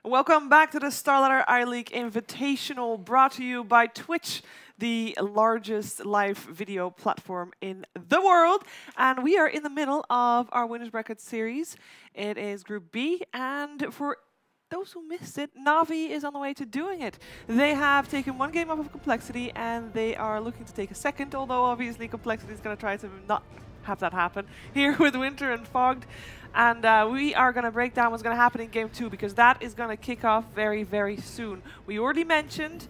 Welcome back to the Starladder iLeague Invitational, brought to you by Twitch, the largest live video platform in the world. And we are in the middle of our winners bracket series. It is Group B, and for those who missed it, NaVi is on the way to doing it. They have taken one game off of Complexity, and they are looking to take a second, although obviously Complexity is going to try to not have that happen here with Winter and Fogged. And we are going to break down what's going to happen in Game 2, because that is going to kick off very, very soon. We already mentioned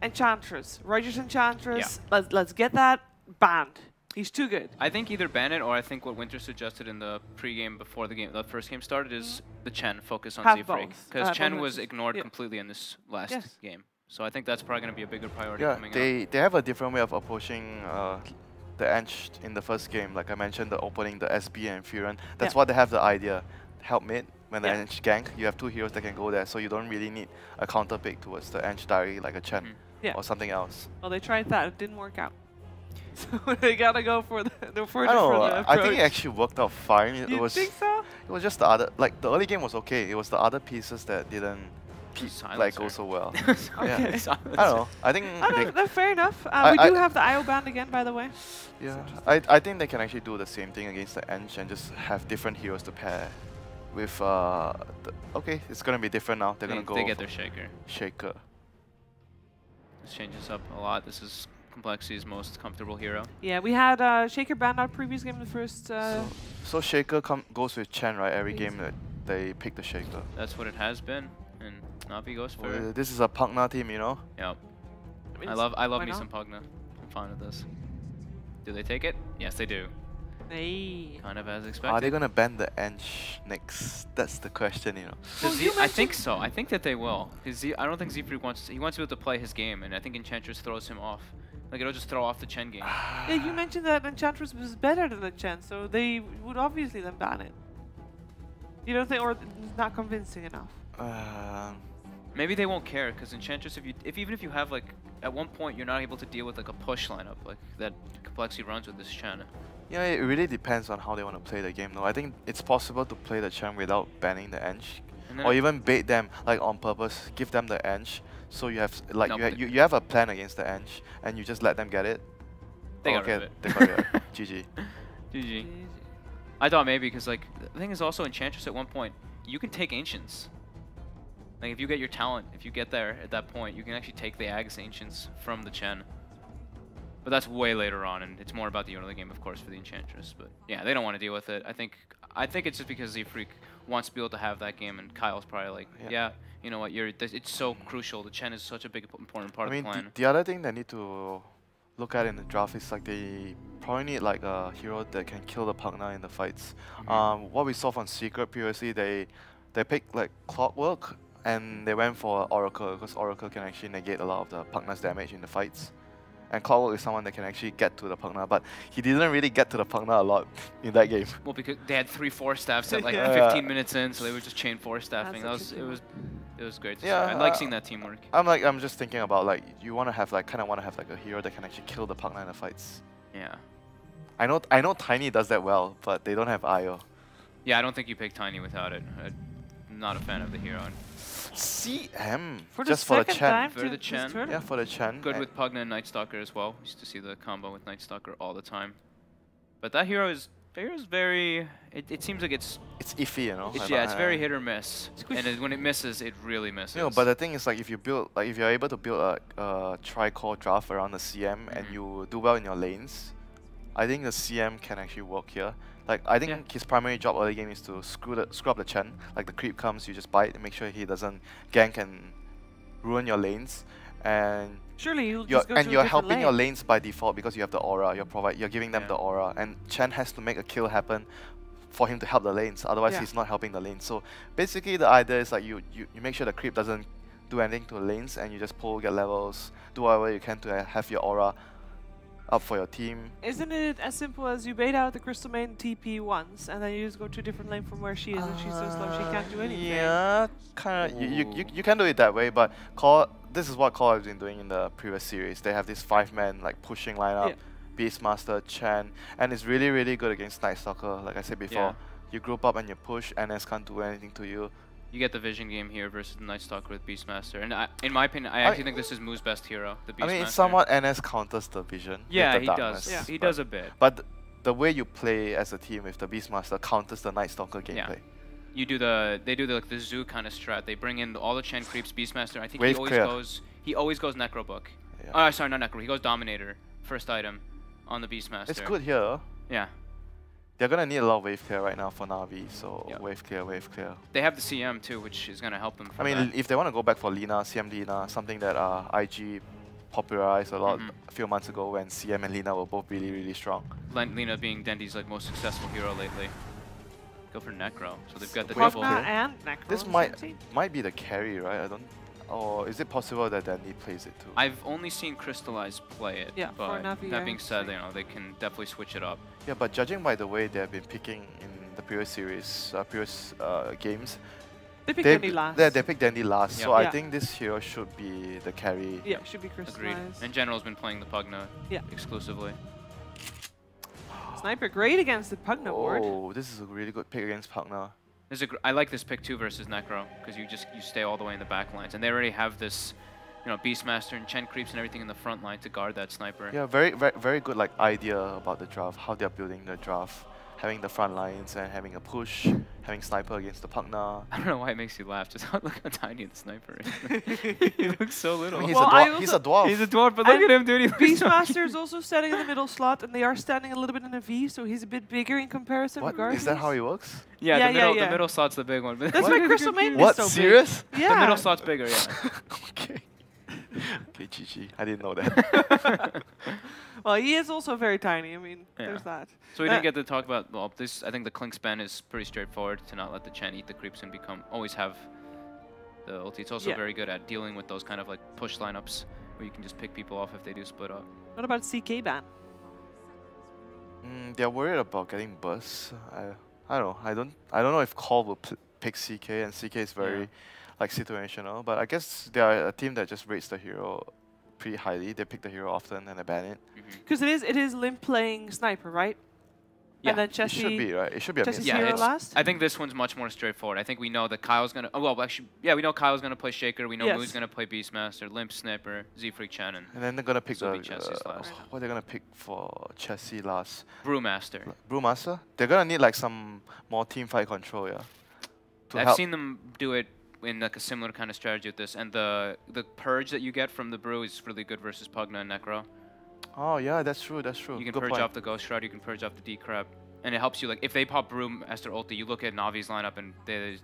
Enchantress, Rogers Enchantress. Yeah. Let's get that banned. He's too good. I think either ban it, or I think what Winter suggested in the pre-game before the first game started is the Chen focus on Z-Freak. Because Chen was ignored completely in this last game. So I think that's probably going to be a bigger priority coming up. They have a different way of approaching the Ench in the first game. Like I mentioned, the opening, the SB and Furan. That's why they have the idea. Help mid, when the Ench gank, you have two heroes that can go there, so you don't really need a counter pick towards the Ench directly like a Chen or something else. Well, they tried that. It didn't work out. So they gotta go for the I think it actually worked out fine. You think so? It was just the other, like the early game was okay. It was the other pieces that didn't go so well. Okay. I don't know. I think that's fair enough. We do have the IO band again, by the way. Yeah, I think they can actually do the same thing against the Ench and just have different heroes to pair with. Okay, it's gonna be different now. They're gonna go. They get their Shaker. Shaker. This changes up a lot. This is Complexity's most comfortable hero. Yeah, we had Shaker banned out previous game in the first. So Shaker goes with Chen, right? Every game that they pick the Shaker. That's what it has been, and NaVi goes for it. This is a Pugna team, you know. Yeah. I love me some Pugna. I'm fine with this. Do they take it? Yes, they do. Hey. Kind of as expected. Are they gonna ban the Ench next? That's the question, you know. I think so. I think that they will. Because I don't think Z-Freak wants. He wants to be able to play his game, and I think Enchantress throws him off. Like it'll just throw off the Chen game. Yeah, you mentioned that Enchantress was better than the Chen, so they would obviously then ban it. You don't think, or it's not convincing enough? Maybe they won't care, because Enchantress, even if you have like at one point you're not able to deal with like a push lineup like that Complexity runs with this Chen. Yeah, it really depends on how they want to play the game though. I think it's possible to play the Chen without banning the Ench, or even bait them like on purpose, give them the Ench, so you have like you have a plan against the Ench and you just let them get it. They got rid of it. They got rid of it. GG. GG. I thought maybe because like the thing is also Enchantress at one point you can take Ancients. Like if you get your talent, if you get there at that point, you can actually take the Ags Ancients from the Chen. But that's way later on, and it's more about the early game, of course, for the Enchantress. But yeah, they don't want to deal with it. I think it's just because Z-Freak wants to be able to have that game, and Kyle's probably like, yeah, you know what, it's so crucial. The Chen is such a big important part of the plan. The other thing they need to look at in the draft is like they probably need like a hero that can kill the Pugna in the fights. What we saw from Secret previously, they picked like Clockwork, and they went for Oracle, because Oracle can actually negate a lot of the Pugna's damage in the fights. And Clockwork is someone that can actually get to the Pugna, but he didn't really get to the Pugna a lot in that game. Well, because they had 3 force staffs at like 15 minutes in, so they were just chain force staffing. It was great to see. I like seeing that teamwork. I'm just thinking about like you want to have like kind of want to have like a hero that can actually kill the Pugna in the fights. Yeah. I know Tiny does that well, but they don't have IO. Yeah, I don't think you pick Tiny without it. I'm not a fan of the hero. CM for just for the Chen. For the Chen. Yeah, for the Chen. Good with Pugna and Night Stalker as well. Used to see the combo with Night Stalker all the time. But that hero is very. It seems like it's iffy, you know. It's very hit or miss. And when it misses, it really misses. You know, but the thing is, like if you're able to build a tri-core draft around the CM and you do well in your lanes, I think the CM can actually work here. Like I think his primary job early game is to screw up the Chen. Like the creep comes, you just bite and make sure he doesn't gank and ruin your lanes. And surely you're helping your lanes by default because you have the aura. You're giving them the aura, and Chen has to make a kill happen for him to help the lanes. Otherwise, he's not helping the lanes. So basically, the idea is like you make sure the creep doesn't do anything to the lanes, and you just pull, get levels, do whatever you can to have your aura up for your team. Isn't it as simple as you bait out the Crystal Main TP once, and then you just go to a different lane from where she is, and she's so slow she can't do anything? Yeah, kind of. You can do it that way, but this is what coL has been doing in the previous series. They have this 5-man like pushing lineup, Beastmaster, Chen, and it's really good against Night Stalker. Like I said before, you group up and you push, NS can't do anything to you. You get the vision game here versus the Night Stalker with Beastmaster. And in my opinion, I actually think this is Moo's best hero, the Beastmaster. I mean, it's somewhat NS counters the vision. Yeah, with he the does. darkness, Yeah, he does a bit. But the way you play as a team with the Beastmaster counters the Night Stalker gameplay. Yeah. You do they do like the zoo kind of strat. They bring in all the Chen creeps, Beastmaster. I think he always goes Necrobook. Yeah. Oh, sorry, not Necro. He goes Dominator, first item on the Beastmaster. It's good here. Yeah. They're gonna need a lot of wave clear right now for NaVi, so yep. wave clear, wave clear. They have the CM too, which is gonna help them. I mean, if they want to go back for Lina, CM Lina, something that IG popularized a lot a few months ago when CM and Lina were both really, really strong. Lina being Dendi's like most successful hero lately. Go for Necro, so they've got the Pugna double. and Necro. This might be the carry, right? I don't. Or is it possible that Dendi plays it too? I've only seen Crystallize play it, yeah, but that being said, they can definitely switch it up. Yeah, but judging by the way they've been picking in the previous series, previous games, they picked Dendi last. Yeah, they picked Dendi last, yep. so I think this hero should be the carry. Yeah, should be Crystallize. Agreed. And General's been playing the Pugna exclusively. Sniper great against the Pugna ward. Oh, this is a really good pick against Pugna. I like this pick too versus Necro because you stay all the way in the back lines, and they already have this, Beastmaster and Chen creeps and everything in the front line to guard that sniper. Yeah, very good idea about the draft, how they're building the draft, having the front lines and having a push, having sniper against the Pugna. I don't know why it makes you laugh. Just look how tiny the sniper is. He looks so little. I mean, he's a dwarf. He's a dwarf, but look at him, dude. Beastmaster is also standing in the middle slot, and they are standing a little bit in a V, so he's a bit bigger in comparison. What? Regardless. Is that how he works? Yeah, the middle slot's the big one. That's why Crystal Maiden is what? so Serious? big. Yeah. The middle slot's bigger, yeah. Okay. Okay, GG. I didn't know that. Well, he is also very tiny. I mean, there's that. So we didn't get to talk about, well, this, I think the Clink ban is pretty straightforward to not let the Chen eat the creeps and always have the ulti. It's also very good at dealing with those kind of like push lineups where you can just pick people off if they do split up. What about CK ban? They're worried about getting bursts. I don't know if coL will pick CK, and CK is very like situational, but I guess they are a team that just rates the hero pretty highly. They pick the hero often and they ban it. Because it is Limp playing sniper, right? Yeah, and then Chessie, it should be, right? It should be a Chessie's mix. hero last? I think this one's much more straightforward. I think we know that Kyle's gonna. Oh well, actually, yeah, we know Kyle's gonna play Shaker. We know Moo's gonna play Beastmaster, Limp Sniper, Z-Freak Shannon. And then they're gonna pick Chessie's last. What they're gonna pick for Chessie last? Brewmaster. Brewmaster. They're gonna need like some more team fight control, yeah. I've seen them do it in like a similar kind of strategy with this, and the purge that you get from the brew is really good versus Pugna and Necro. Oh yeah, that's true. That's true. You can good purge point. off the Ghost Shroud, you can purge off the D-Crab, and it helps you. Like if they pop Brewmaster ulti, you look at Navi's lineup and they're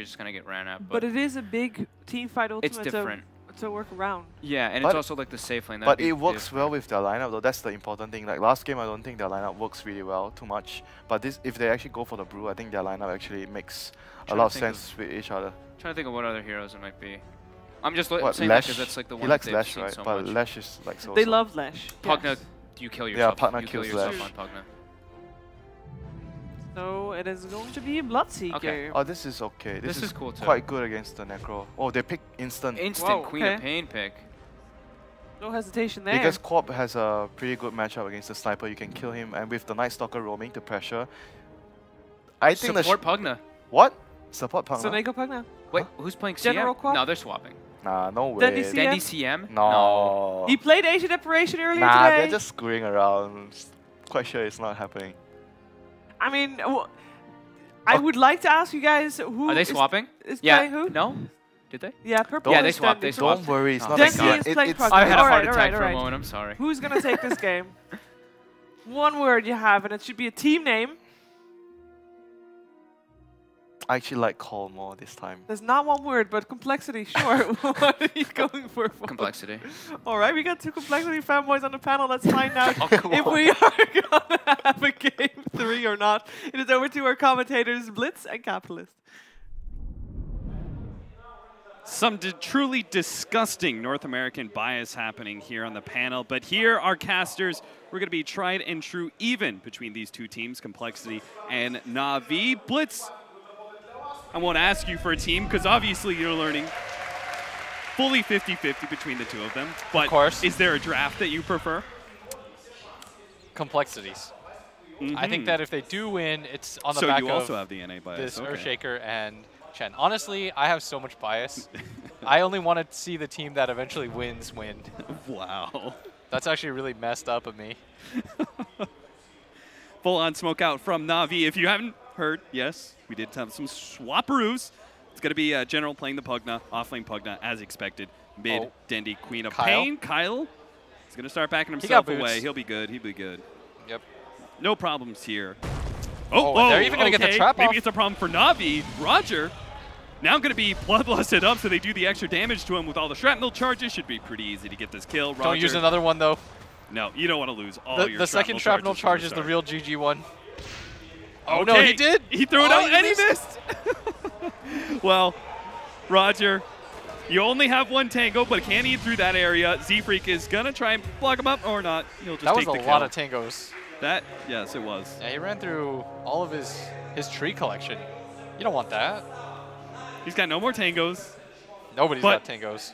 just gonna get ran at. But it is a big team fight ultimate. It's different. To work around. Yeah, and it's also like the safe lane. But it works well with their lineup though. That's the important thing. Like last game, I don't think their lineup works really well too much. But this, if they actually go for the brew, I think their lineup actually makes a lot of sense with each other. Trying to think of what other heroes it might be. I'm just saying Lash? that because that's like the one he likes they've Lash, seen right? so But much. Lash is like so. They love Lash. Pugna, you kill yourself. Yeah, Pugna you kills kill yourself Lash. on Pugna. So it is going to be Bloodseeker. Okay. Oh, this is okay. This is cool too. Quite good against the Necro. Oh, they pick instant. Instant Queen of Pain pick. No hesitation there. Because coOP has a pretty good matchup against the sniper. You can kill him, and with the Night Stalker roaming to pressure, I think support Pugna. What? Support Pugna? So they go Pugna. Wait, who's playing CM? General coOP? No, they're swapping. Nah, no way. Dendi CM? No. He played Asian Operation earlier nah, today. they're just screwing around. Quite sure it's not happening. I mean, I would like to ask you guys who are they swapping? Is playing who? No? Did they? Yeah, purple. Yeah, they swapped. They swapped. Don't worry, it's not Dendy is playing Pugna. I had a heart Alright, attack for a moment. I'm sorry. Who's gonna take this game? One word you have, and it should be a team name. I actually like coL more this time. There's not one word, but complexity, sure. What are you going for? Complexity. All right, we got two complexity fanboys on the panel. Let's find out if we are going to have a game 3 or not. It is over to our commentators, Blitz and Capitalist. Some truly disgusting North American bias happening here on the panel, but here our casters, we're going to be tried and true even between these two teams, Complexity and NaVi. Blitz, I won't ask you for a team because obviously you're learning fully 50-50 between the two of them. But of course. Is there a draft that you prefer? Complexities. I think that if they do win, it's on the back So you of also have the NA bias. this Earthshaker and Chen. Honestly, I have so much bias. I only want to see the team that eventually wins win. Wow. That's actually really messed up of me. Full-on smoke out from NaVi. If you haven't heard, yes, we did have some swapperoos. It's going to be General playing the Pugna, offlane Pugna, as expected. Mid, Dendy, Queen of Pain. Kyle is going to start backing himself away. He'll be good. He'll be good. Yep. No problems here. They're even going to get the trap off. Maybe it's a problem for NaVi. Roger, now going to be bloodlusted up, so they do the extra damage to him with all the shrapnel charges. Should be pretty easy to get this kill. Roger, don't use another one, though. No, you don't want to lose all your The second shrapnel charge is the real GG one. Oh, okay. no, he did. He threw it out, and he missed. Well, Roger, you only have one tango, but can he through that area? Z-Freak is going to try and block him up or not. He'll just take the kill. That was a lot of tangos. Yes, it was. Yeah, he ran through all of his tree collection. You don't want that. He's got no more tangos. Nobody's got tangos.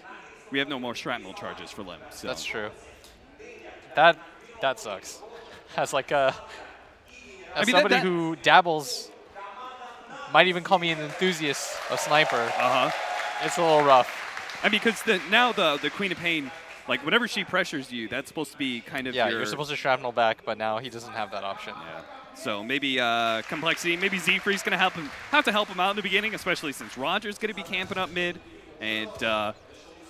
We have no more shrapnel charges for Lim. So. That's true. That sucks. As like somebody who dabbles, might even call me an enthusiast of sniper. It's a little rough. I mean, because now the Queen of Pain, like whenever she pressures you, that's supposed to be kind of you're supposed to shrapnel back, but now he doesn't have that option. Yeah. So maybe complexity, maybe Z-Freak's gonna have to help him out in the beginning, especially since Roger's gonna be camping up mid, and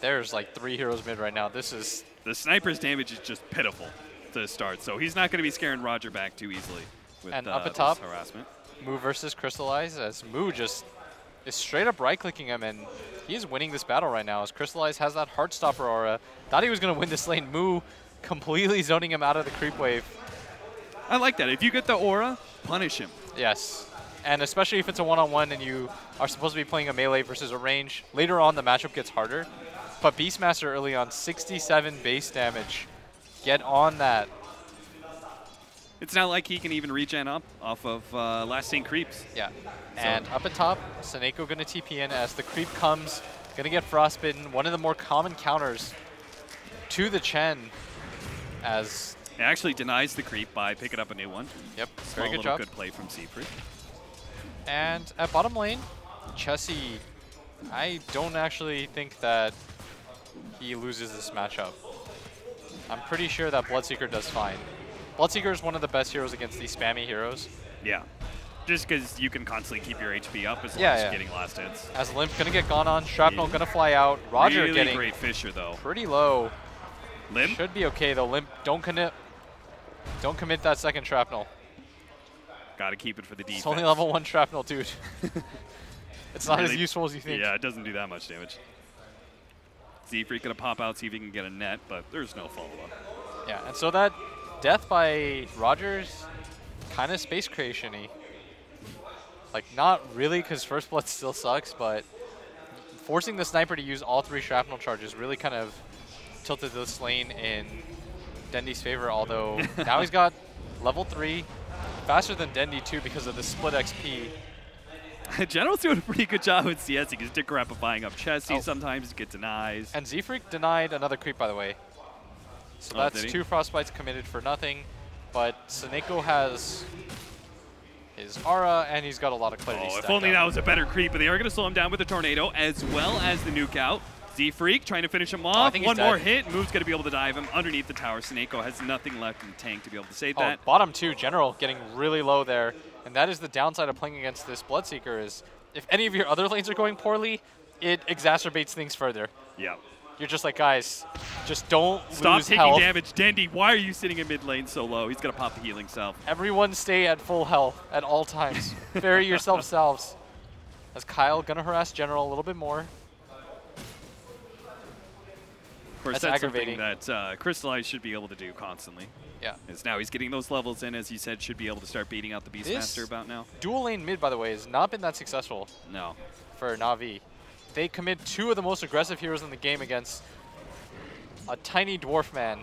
there's like 3 heroes mid right now. The sniper's damage is just pitiful to start, so he's not gonna be scaring Roger back too easily with and up at top, harassment. Mu versus Crystallize, as Mu just is straight up right-clicking him, and he's winning this battle right now as Crystallize has that Heartstopper aura. Thought he was going to win this lane. Mu completely zoning him out of the creep wave. I like that. If you get the aura, punish him. Yes, and especially if it's a one-on-one and you are supposed to be playing a melee versus a range. Later on, the matchup gets harder, but Beastmaster early on, 67 base damage. Get on that. It's not like he can even regen up off of last seen creeps. Yeah. So. And up at top, Seneko going to TP in as the creep comes, going to get frostbitten. One of the more common counters to the Chen as... It actually denies the creep by picking up a new one. Yep, very good job. Good play from Z-Freak. And at bottom lane, Chessie, I don't actually think that he loses this matchup. I'm pretty sure that Bloodseeker does fine. Bloodseeker is one of the best heroes against these spammy heroes. Yeah. Just because you can constantly keep your HP up as long as you're getting last hits. As Limp going to get gone on, Shrapnel going to fly out. Roger really getting great Fisher, though. Pretty low. Limp? Should be okay, though. Limp, don't commit that second Shrapnel. Got to keep it for the defense. It's only level 1 Shrapnel, dude. It's not as useful as you think. Yeah, it doesn't do that much damage. Z-Freak going to pop out, see if he can get a net, but there's no follow-up. Yeah, and so that death by Rogers, kind of space creation-y. Like, not really, because First Blood still sucks, but forcing the sniper to use all 3 shrapnel charges really kind of tilted this lane in Dendy's favor, although now he's got level 3, faster than Dendy too because of the split XP. General's doing a pretty good job with CS. He can stick rapifying up Chessie sometimes, get denies. And Z-Freak denied another creep, by the way. So that's 2 Frostbites committed for nothing, but Seneko has his aura, and he's got a lot of clarity. Oh, if only that was a better creep, but they are going to slow him down with the Tornado, as well as the nuke out. Z-Freak trying to finish him off. One more hit, Move's going to be able to dive him underneath the tower. Seneko has nothing left in the tank to be able to save that. Bottom 2, General getting really low there, and that is the downside of playing against this Bloodseeker is if any of your other lanes are going poorly, it exacerbates things further. Yeah. You're just like, guys, just don't Stop lose taking health. damage. Dendy, why are you sitting in mid lane so low? He's going to pop the healing salve. Everyone stay at full health at all times. Bury yourself selves. As Kyle going to harass General a little bit more. Of course, that's something that Crystallize should be able to do constantly. Yeah. As now he's getting those levels in, as you said, should be able to start beating out the Beastmaster about now. Dual lane mid, by the way, has not been that successful. No. For NaVi. They commit 2 of the most aggressive heroes in the game against a tiny dwarf man.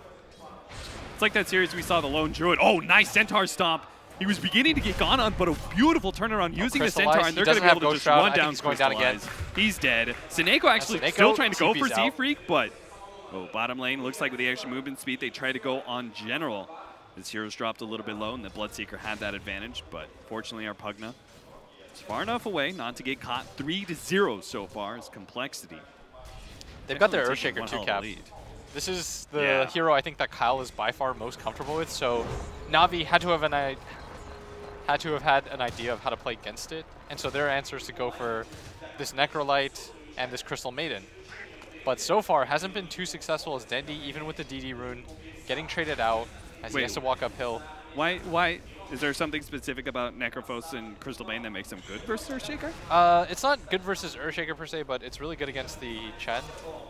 It's like that series we saw, the Lone Druid. Oh, nice Centaur stomp. He was beginning to get gone on, but a beautiful turnaround using the Centaur, and they're going to be able to just run down Crystallize. He's dead. Seneko actually still trying to go for Z-Freak, but bottom lane looks like with the extra movement speed, they try to go on General. His heroes dropped a little bit low, and the Bloodseeker had that advantage, but fortunately our Pugna It's far enough away not to get caught. 3-0 so far is Complexity. They've got their Earthshaker 2 cap. This is the hero I think that coL is by far most comfortable with, so NaVi had to have had an idea of how to play against it, and so their answer is to go for this Necrolite and this Crystal Maiden. But so far, hasn't been too successful as Dendi, even with the DD rune, getting traded out as he has to walk uphill. Why? Is there something specific about Necrophos and Crystal Bane that makes them good versus Earthshaker? It's not good versus Earthshaker per se, but it's really good against the Chen.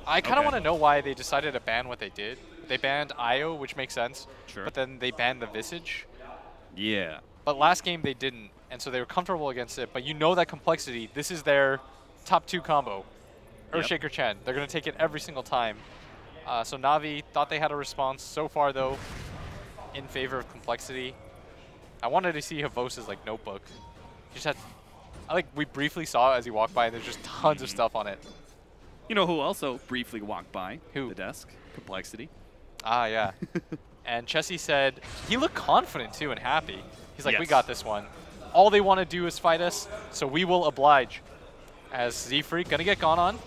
I kind of want to know why they decided to ban what they did. They banned Io, which makes sense, but then they banned the Visage. Yeah. But last game they didn't, and so they were comfortable against it. But you know that Complexity, this is their top 2 combo. Earthshaker Chen. They're going to take it every single time. So NaVi thought they had a response. So far, though, in favor of Complexity. I wanted to see Havos's like notebook. He just had, we briefly saw it as he walked by, and there's just tons of stuff on it. You know who also briefly walked by? Who? The desk. Complexity. Ah, yeah. And Chessie said he looked confident too and happy. He's like, we got this one. All they want to do is fight us, so we will oblige. As Z-Freak gonna get gone on.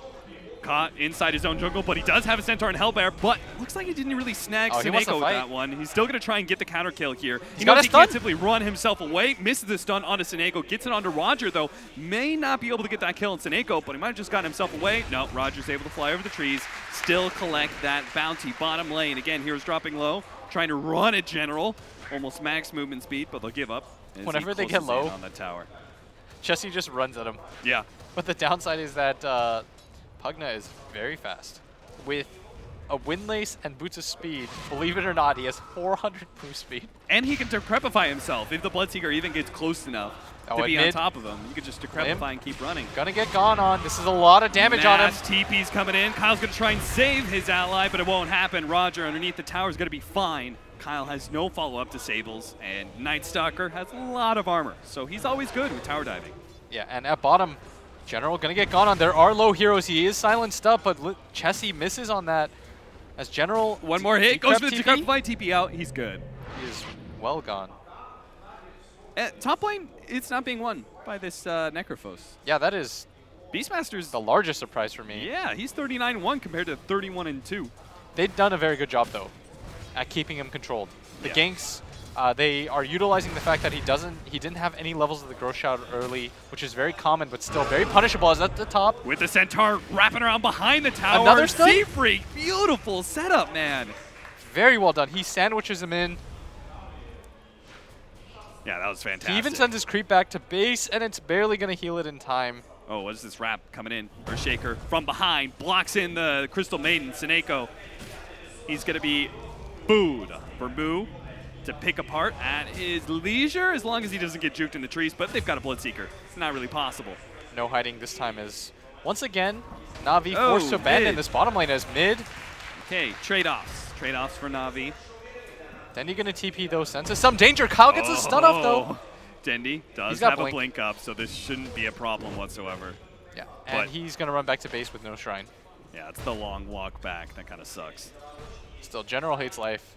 Caught inside his own jungle, but he does have a Centaur and Hellbear, but looks like he didn't really snag Seneko with that one. He's still going to try and get the counter kill here. He knows he can't simply run himself away, misses the stun onto Seneko, gets it onto Roger, though. May not be able to get that kill on Seneko, but he might have just gotten himself away. No, Roger's able to fly over the trees, still collect that bounty. Bottom lane, again, Heroes dropping low, trying to run at General. Almost max movement speed, but they'll give up. Whenever they get low, on the tower. Chessie just runs at him. Yeah. But the downside is that Pugna is very fast. With a Windlace and Boots of Speed, believe it or not, he has 400 move speed. And he can Decrepify himself if the Bloodseeker even gets close enough to be on top of him. You can just Decrepify and keep running. Gonna get gone on. This is a lot of damage on him. TP's coming in. Kyle's gonna try and save his ally, but it won't happen. Roger underneath the tower is gonna be fine. Kyle has no follow-up disables, and Night Stalker has a lot of armor, so he's always good with tower diving. Yeah, and at bottom, General gonna get gone on. There are low heroes. He is silenced up, but Chessie misses on that. As General, one more hit, goes for the Decrepify, TP out, he's good. He is well gone. Top lane, it's not being won by this Necrophos. Yeah, that is Beastmaster's the largest surprise for me. Yeah, he's 39-1 compared to 31-2. They've done a very good job, though, at keeping him controlled. The ganks, they are utilizing the fact that he didn't have any levels of the Growth Shroud early, which is very common, but still very punishable as at the top. With the Centaur wrapping around behind the tower. Another stun? Z-Freak, beautiful setup, man. Very well done. He sandwiches him in. Yeah, that was fantastic. He even sends his creep back to base, and it's barely going to heal it in time. Oh, what is this wrap coming in? Earthshaker from behind, blocks in the Crystal Maiden, Seneko. He's going to be booed for Moo to pick apart at his leisure, as long as he doesn't get juked in the trees, but they've got a Bloodseeker. It's not really possible. No hiding this time as, once again, NaVi forced to abandon this bottom lane as mid. Okay, trade-offs. Trade-offs for NaVi. Dendi gonna TP though, senses some danger. Kyle gets a stun off though. Dendi does have a blink up, so this shouldn't be a problem whatsoever. Yeah, and he's gonna run back to base with no shrine. Yeah, it's the long walk back. That kind of sucks. Still, General hates life,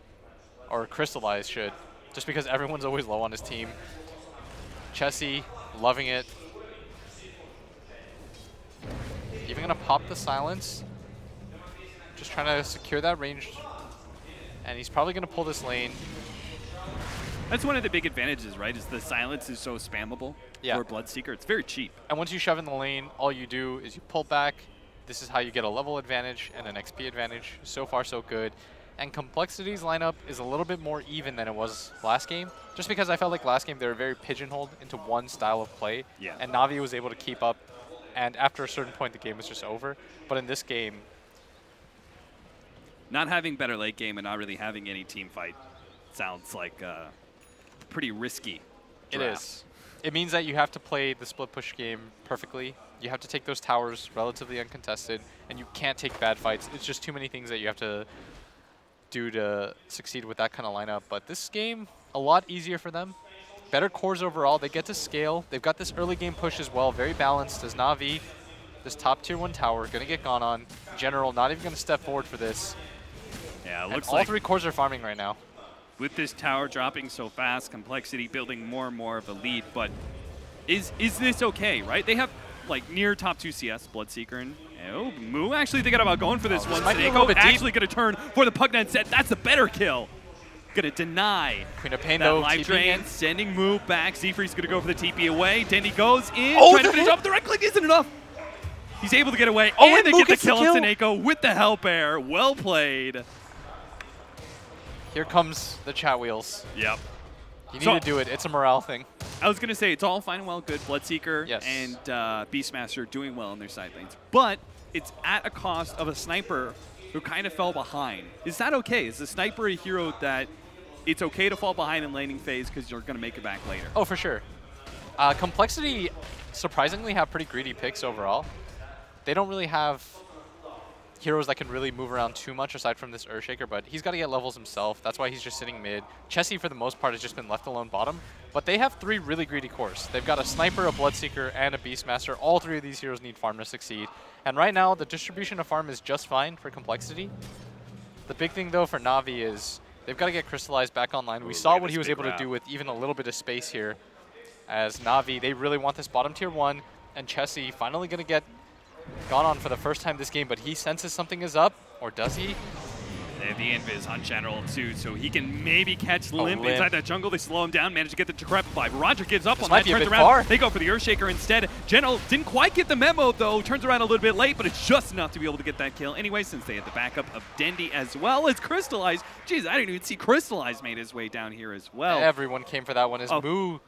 or Crystallize should, just because everyone's always low on his team. Chessie, loving it. Even gonna pop the silence. Just trying to secure that range. And he's probably going to pull this lane. That's one of the big advantages, right? Is the silence is so spammable for Bloodseeker. It's very cheap. And once you shove in the lane, all you do is you pull back. This is how you get a level advantage and an XP advantage. So far, so good. And Complexity's lineup is a little bit more even than it was last game. Just because I felt like last game they were very pigeonholed into one style of play. Yeah. And NaVi was able to keep up. And after a certain point, the game was just over. But in this game, not having better late game and not really having any team fight sounds like pretty risky draft. It is. It means that you have to play the split push game perfectly. You have to take those towers relatively uncontested, and you can't take bad fights. It's just too many things that you have to do to succeed with that kind of lineup. But this game, a lot easier for them. Better cores overall. They get to scale. They've got this early game push as well. Very balanced as NaVi, this top tier 1 tower, going to get gone on. General, not even going to step forward for this. Yeah, it looks all like 3 cores are farming right now. With this tower dropping so fast, Complexity building more and more of a lead, but Is this okay, right? They have like near top 2 CS, Bloodseeker and Moo actually thinking about going for this one. Snako actually going to turn for the Pugnet set. That's a better kill. Going to deny Queen of Pain, that though, life drain, sending Moo back. Zfree's going to go for the TP away. Dendy goes in, trying to finish up. The right click isn't enough. He's able to get away, and they get the kill on Snako with the help air. Well played. Here comes the chat wheels. Yep. You need to do it. It's a morale thing. I was going to say, it's all fine and well good. Bloodseeker and Beastmaster doing well in their side lanes. But it's at a cost of a sniper who kind of fell behind. Is that okay? Is the sniper a hero that it's okay to fall behind in laning phase because you're going to make it back later? Oh, for sure. Complexity surprisingly have pretty greedy picks overall. They don't really have heroes that can really move around too much aside from this Earthshaker, but he's got to get levels himself. That's why he's just sitting mid. Chessie, for the most part, has just been left alone bottom, but they have 3 really greedy cores. They've got a Sniper, a Bloodseeker, and a Beastmaster. All 3 of these heroes need farm to succeed. And right now, the distribution of farm is just fine for Complexity. The big thing, though, for NaVi is they've got to get Crystallized back online. We saw what he was able to do with even a little bit of space here. As NaVi, they really want this bottom tier 1, and Chessie finally going to get gone on for the first time this game, but he senses something is up, or does he? They have the invis on General too, so he can maybe catch Limp inside that jungle. They slow him down, manage to get the Decrepify. Roger gives up on that, turns around. Far. They go for the Earthshaker instead. General didn't quite get the memo though, turns around a little bit late, but it's just enough to be able to get that kill anyway, since they had the backup of Dendy as well as Crystallized. Jeez, I didn't even see Crystallized made his way down here as well. Everyone came for that one as Moo.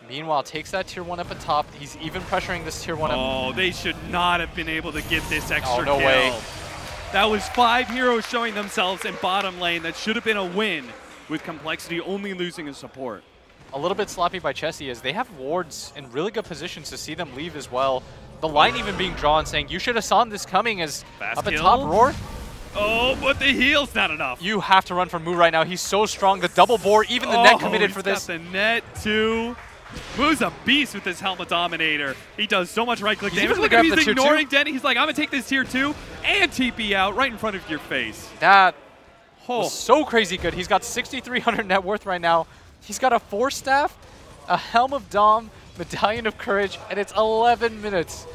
Meanwhile, takes that tier 1 up at top. He's even pressuring this tier 1 up. Oh, they should not have been able to get this extra no kill. Way. That was 5 heroes showing themselves in bottom lane. That should have been a win, with Complexity only losing a support. A little bit sloppy by Chessie as they have wards in really good positions to see them leave as well. The line even being drawn saying, you should have saw this coming as up at top Roar. Oh, but the heal's not enough. You have to run for Moo right now. He's so strong. The double bore, even the net committed for this. Got the net too. Moo's a beast with this Helmet Dominator. He does so much right-click damage. Look at he's ignoring Denny. He's like, I'm going to take this tier 2 and TP out right in front of your face. That was so crazy good. He's got 6,300 net worth right now. He's got a 4-staff, a Helm of Dom, Medallion of Courage, and it's 11 minutes.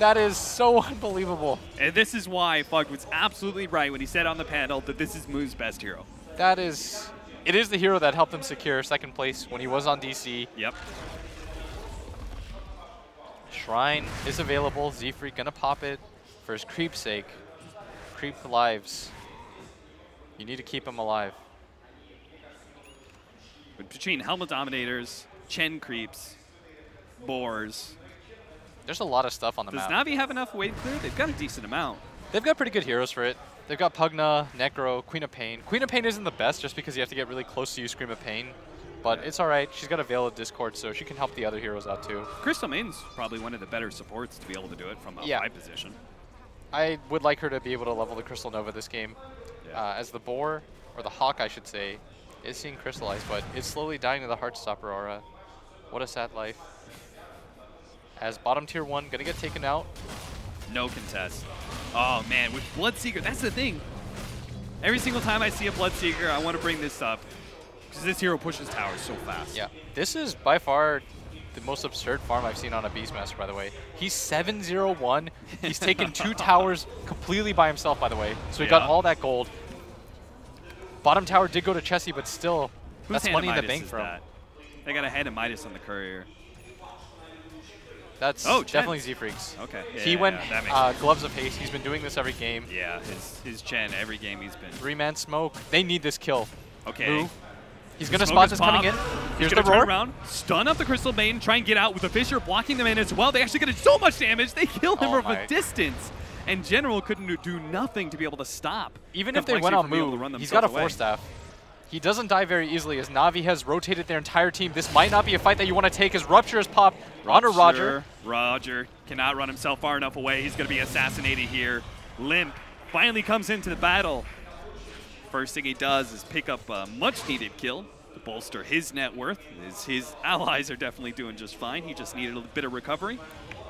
That is so unbelievable. And this is why Fug was absolutely right when he said on the panel that this is Moo's best hero. That is... It is the hero that helped him secure 2nd place when he was on DC. Yep. Shrine is available. Zfree gonna pop it for his creep's sake. Creep lives. You need to keep him alive. But between Helmet Dominators, Chen creeps, boars. There's a lot of stuff on the map. Does NaVi have enough wave clear? They've got a decent amount. They've got pretty good heroes for it. They've got Pugna, Necro, Queen of Pain. Queen of Pain isn't the best just because you have to get really close to use Scream of Pain. But it's all right. She's got a Veil of Discord, so she can help the other heroes out too. Crystal Main's probably one of the better supports to be able to do it from a high position. I would like her to be able to level the Crystal Nova this game. As the Boar, or the Hawk I should say, is seeing crystallized, but is slowly dying to the Heartstopper aura. What a sad life. As bottom tier 1 gonna get taken out. No contest. Oh man, with Bloodseeker, that's the thing. Every single time I see a Bloodseeker, I want to bring this up. Because this hero pushes towers so fast. Yeah, this is by far the most absurd farm I've seen on a Beastmaster, by the way. He's 7-0-1. He's taken 2 towers completely by himself, by the way. So he got all that gold. Bottom tower did go to Chessie, but still, that's money in the bank for him. They got a hand of Midas on the courier. That's definitely Z-Freaks. Okay. Yeah, he went Gloves of Haste. He's been doing this every game. Yeah, his Chen, every game he's been. 3-man smoke. They need this kill. Okay. Moo. He's going to spot this coming in. Here's the roar. Turn around, stun up the Crystal Maiden, try and get out with the Fissure blocking them in as well. They actually get so much damage. They kill him from a distance. And General couldn't do nothing to be able to stop. Even if they went on Moo, he's got a 4-staff. He doesn't die very easily as NaVi has rotated their entire team. This might not be a fight that you want to take as Rupture is popped onto Roger. Roger cannot run himself far enough away. He's going to be assassinated here. Limp finally comes into the battle. First thing he does is pick up a much-needed kill to bolster his net worth. His allies are definitely doing just fine. He just needed a bit of recovery,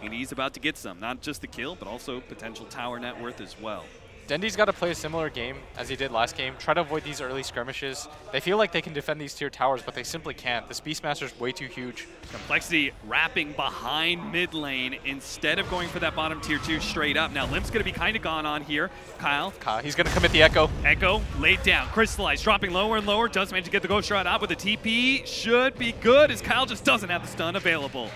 and he's about to get some. Not just the kill, but also potential tower net worth as well. Dendi's got to play a similar game as he did last game. Try to avoid these early skirmishes. They feel like they can defend these tier towers, but they simply can't. This Beastmaster's way too huge. Complexity wrapping behind mid lane instead of going for that bottom tier 2 straight up. Now Limp's going to be kind of gone on here. Kyle, he's going to commit the Echo. Echo laid down. Crystallize dropping lower and lower. Does manage to get the Ghost Shroud out with a TP. Should be good as Kyle just doesn't have the stun available.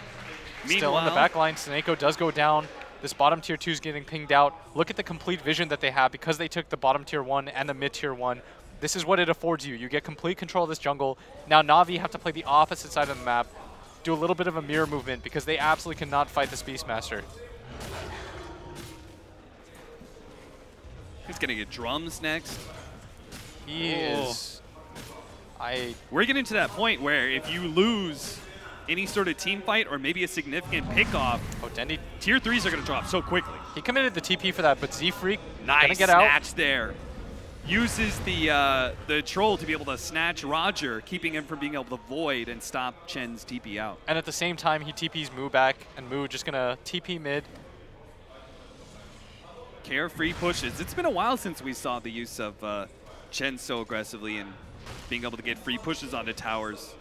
Still in the back line, Snako does go down. This bottom tier 2 is getting pinged out. Look at the complete vision that they have because they took the bottom tier 1 and the mid tier 1. This is what it affords you. You get complete control of this jungle. Now NaVi have to play the opposite side of the map, do a little bit of a mirror movement because they absolutely cannot fight this Beastmaster. He's going to get drums next. He is... We're getting to that point where if you lose any sort of team fight or maybe a significant pickoff, Dendi, tier 3s are going to drop so quickly. He committed the TP for that, but Z-Freak nice get snatch out. There. Uses the troll to be able to snatch Roger, keeping him from being able to void and stop Chen's TP out. And at the same time, he TPs Moo back, and Moo just going to TP mid. Carefree pushes. It's been a while since we saw the use of Chen so aggressively and being able to get free pushes onto towers.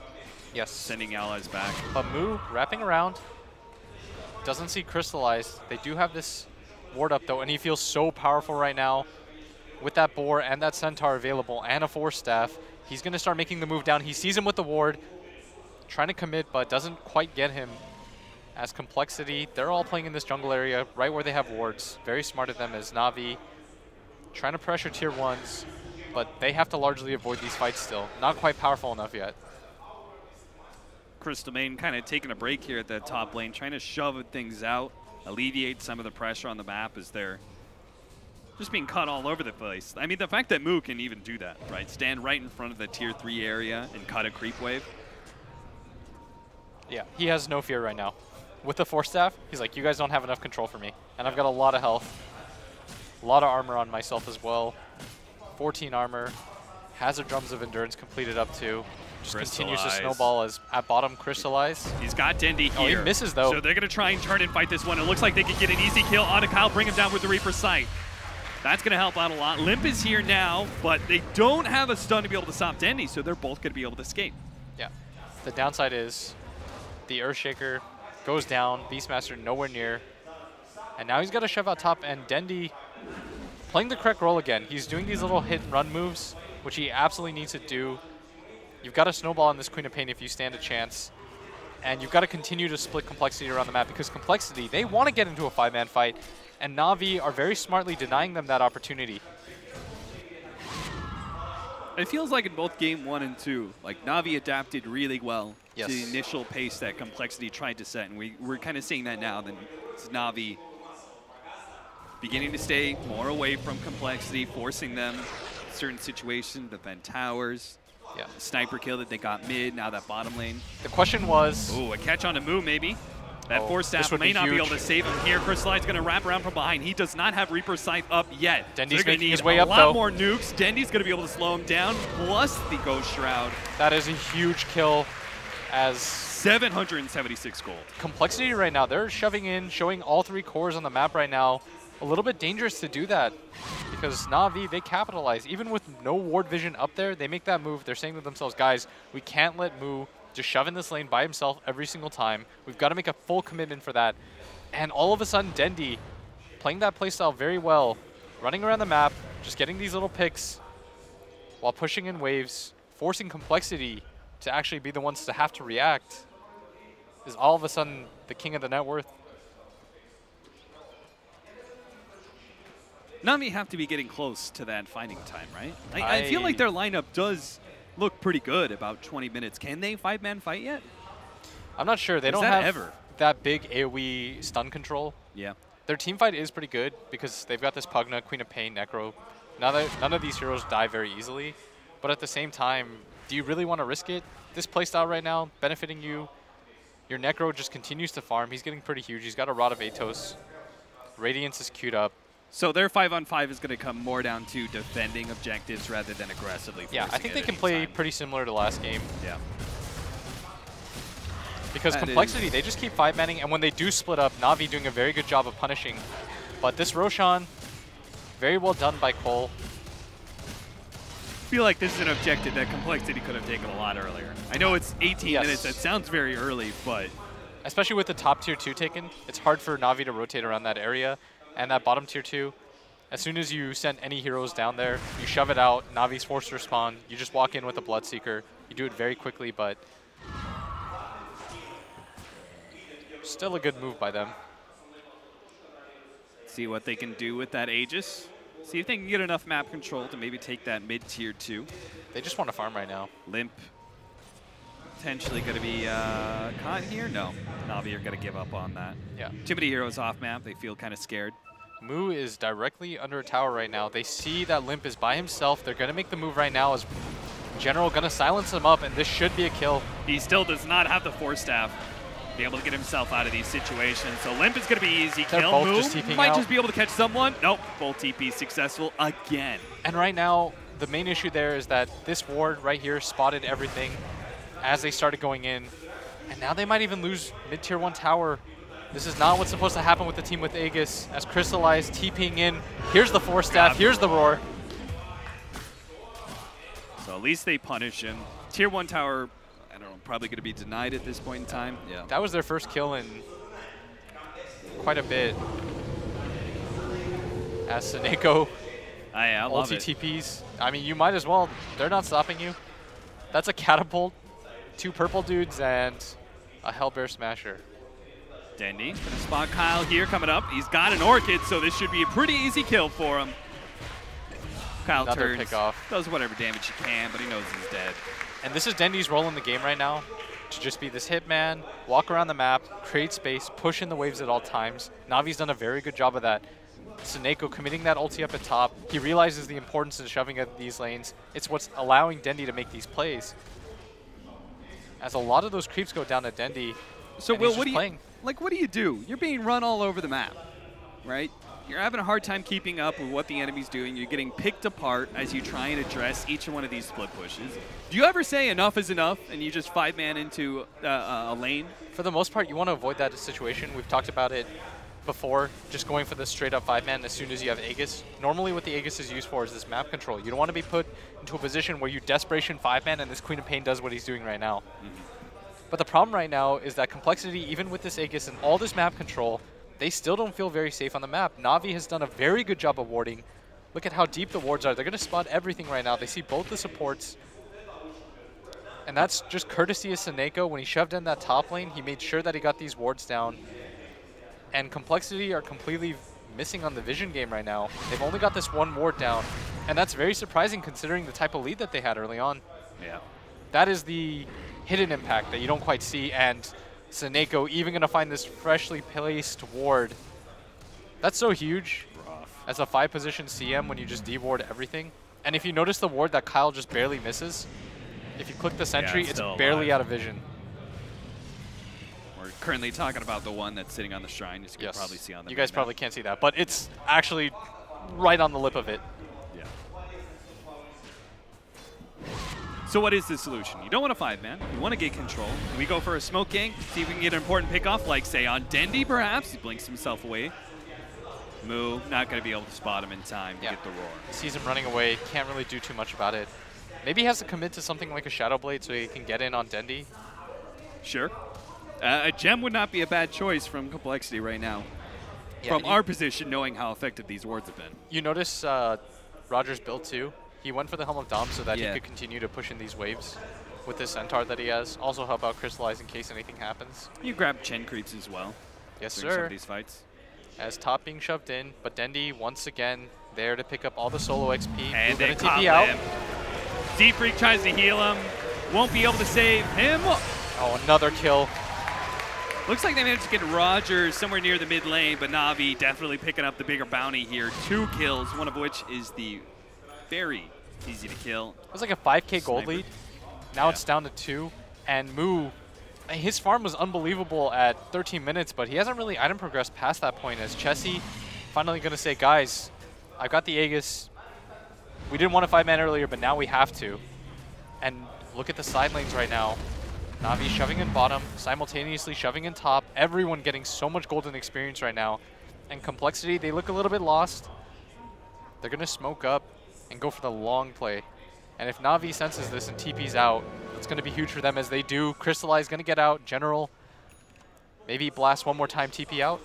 Yes. Sending allies back. But Moo wrapping around. Doesn't see Crystallized. They do have this ward up though, and he feels so powerful right now. With that boar and that centaur available and a force staff, he's going to start making the move down. He sees him with the ward, trying to commit, but doesn't quite get him. As Complexity, they're all playing in this jungle area right where they have wards. Very smart of them as NaVi trying to pressure tier 1s, but they have to largely avoid these fights still. Not quite powerful enough yet. Crystal Main kind of taking a break here at the top lane, trying to shove things out, alleviate some of the pressure on the map as they're just being cut all over the place. I mean, the fact that Moo can even do that, right? Stand right in front of the tier 3 area and cut a creep wave. Yeah, he has no fear right now. With the force staff, he's like, you guys don't have enough control for me. And I've got a lot of health, a lot of armor on myself as well. 14 armor, has a Drums of Endurance completed up too. Just continues to snowball as at bottom Crystallize. He's got Dendi here. Oh, he misses though. So they're going to try and turn and fight this one. It looks like they could get an easy kill onto Kyle, bring him down with the Reaper Sight. That's going to help out a lot. Limp is here now, but they don't have a stun to be able to stop Dendi, so they're both going to be able to escape. Yeah. The downside is the Earthshaker goes down, Beastmaster nowhere near, and now he's got to shove out top, and Dendi playing the correct role again. He's doing these little hit and run moves, which he absolutely needs to do. You've got to snowball on this Queen of Pain if you stand a chance, and you've got to continue to split Complexity around the map because Complexity, they want to get into a 5-man fight, and NaVi are very smartly denying them that opportunity. It feels like in both game 1 and 2, like NaVi adapted really well Yes. to the initial pace that Complexity tried to set, and we're kind of seeing that now. Then it's NaVi beginning to stay more away from Complexity, forcing them in certain situations, defend towers. Yeah. The sniper kill that they got mid, now that bottom lane. The question was... Ooh, a catch on a Moo maybe. That force staff may not be able to save him here. Crystallize's going to wrap around from behind. He does not have Reaper Sight up yet. Dendi's going to need his way up, a lot more nukes. Dendi's going to be able to slow him down, plus the Ghost Shroud. That is a huge kill as... 776 gold. Complexity right now, they're shoving in, showing all 3 cores on the map right now. A little bit dangerous to do that because NaVi, they capitalize. Even with no ward vision up there, they make that move. They're saying to themselves, guys, we can't let Moo just shove in this lane by himself every single time. We've got to make a full commitment for that. And all of a sudden, Dendi, playing that playstyle very well, running around the map, just getting these little picks while pushing in waves, forcing Complexity to actually be the ones to have to react, is all of a sudden the king of the net worth. NaVi have to be getting close to that fighting time, right? I feel like their lineup does look pretty good about 20 minutes. Can they 5-man fight yet? I'm not sure. They don't have that big AoE stun control. Yeah. Their team fight is pretty good because they've got this Pugna, Queen of Pain, Necro. None of these heroes die very easily. But at the same time, do you really want to risk it? This playstyle right now, benefiting you. Your Necro just continues to farm. He's getting pretty huge. He's got a Rod of Atos. Radiance is queued up. So their 5-on-5 is going to come more down to defending objectives rather than aggressively forcing I think they can play pretty similar to last game. Yeah. Because Complexity, they just keep 5-manning, and when they do split up, NaVi doing a very good job of punishing. But this Roshan, Very well done by coL. I feel like this is an objective that Complexity could have taken a lot earlier. I know it's 18 minutes. That sounds very early, but... Especially with the top tier 2 taken, it's hard for NaVi to rotate around that area. And that bottom tier 2, as soon as you send any heroes down there, you shove it out, Navi's forced to respond, you just walk in with a Bloodseeker. You do it very quickly, but still a good move by them. See what they can do with that Aegis. See if they can get enough map control to maybe take that mid-tier 2. They just want to farm right now. Limp potentially going to be caught here? No. NaVi are going to give up on that. Yeah. Too many heroes off map. They feel kind of scared. Moo is directly under a tower right now. They see that Limp is by himself. They're going to make the move right now as General going to silence him up, and this should be a kill. He still does not have the Force Staff to be able to get himself out of these situations. So Limp is going to be easy kill. Moo might just be able to catch someone. Nope, both TP successful again. And right now, the main issue there is that this ward right here spotted everything as they started going in. And now they might even lose mid-tier 1 tower. This is not what's supposed to happen with the team with Aegis. As Crystallize TPing in, here's the Force Staff, here's the Roar. So at least they punish him. Tier 1 tower, I don't know, probably going to be denied at this point in time. Yeah. That was their first kill in quite a bit. As Seneko I love it. TPs. I mean, you might as well. They're not stopping you. That's a catapult, 2 purple dudes, and a Hellbear Smasher. Dendy gonna spot coL here coming up. He's got an Orchid, so this should be a pretty easy kill for him. coL Another turns, pick-off. does whatever damage he can, but he knows he's dead. And this is Dendy's role in the game right now, to just be this hitman, walk around the map, create space, push in the waves at all times. NaVi's done a very good job of that. Seneko committing that ulti up at top. He realizes the importance of shoving at these lanes. It's what's allowing Dendy to make these plays. As a lot of those creeps go down to Dendy. So Will, what do you do? You're being run all over the map, right? You're having a hard time keeping up with what the enemy's doing. You're getting picked apart as you try and address each one of these split pushes. Do you ever say enough is enough and you just 5-man into a lane? For the most part, you want to avoid that situation. We've talked about it before, just going for the straight up 5-man as soon as you have Aegis. Normally what the Aegis is used for is this map control. You don't want to be put into a position where you desperation 5-man and this Queen of Pain does what he's doing right now. But the problem right now is that Complexity, even with this Aegis and all this map control, they still don't feel very safe on the map. NaVi has done a very good job of warding. Look at how deep the wards are. They're going to spot everything right now. They see both the supports. And that's just courtesy of Seneko. When he shoved in that top lane, he made sure that he got these wards down. And Complexity are completely missing on the vision game right now. They've only got this 1 ward down. And that's very surprising considering the type of lead that they had early on. Yeah. That is the hidden impact that you don't quite see, and Seneko even going to find this freshly placed ward. That's so huge as a 5-position CM when you just de-ward everything. And if you notice the ward that coL just barely misses, if you click the sentry, it's barely out of vision. We're currently talking about the one that's sitting on the shrine, as you can probably see on the You guys probably can't see that, but it's actually right on the lip of it. Yeah. So what is the solution? You don't want a 5-man. You want to get control. We go for a smoke gank, see if we can get an important pickoff, like, say, on Dendy, perhaps. He blinks himself away. Moo, not going to be able to spot him in time to get the roar. Sees him running away, can't really do too much about it. Maybe he has to commit to something like a Shadow Blade so he can get in on Dendy. Sure. A gem would not be a bad choice from Complexity right now. Yeah, from our position, knowing how effective these wards have been. You notice Roger's build too. He went for the Helm of Dom so that he could continue to push in these waves with this Centaur that he has. Also help out Crystallize in case anything happens. You grab Chen creeps as well. Yes, during some of these fights. As top being shoved in, but Dendy once again there to pick up all the solo XP. And they TP out. Deep Freak tries to heal him. Won't be able to save him. Oh, another kill. Looks like they managed to get Rogers somewhere near the mid lane, but NaVi definitely picking up the bigger bounty here. 2 kills, one of which is the very easy to kill. It was like a 5K gold lead. Now it's down to 2. And Moo, his farm was unbelievable at 13 minutes, but he hasn't really item progressed past that point as Chessie finally going to say, guys, I've got the Aegis. We didn't want a 5-man earlier, but now we have to. And look at the side lanes right now. NaVi shoving in bottom, simultaneously shoving in top. Everyone getting so much golden experience right now. And Complexity, they look a little bit lost. they're going to smoke up and go for the long play. And if NaVi senses this and TP's out, it's going to be huge for them as they do. Crystallize going to get out. General, maybe blast one more time, TP out.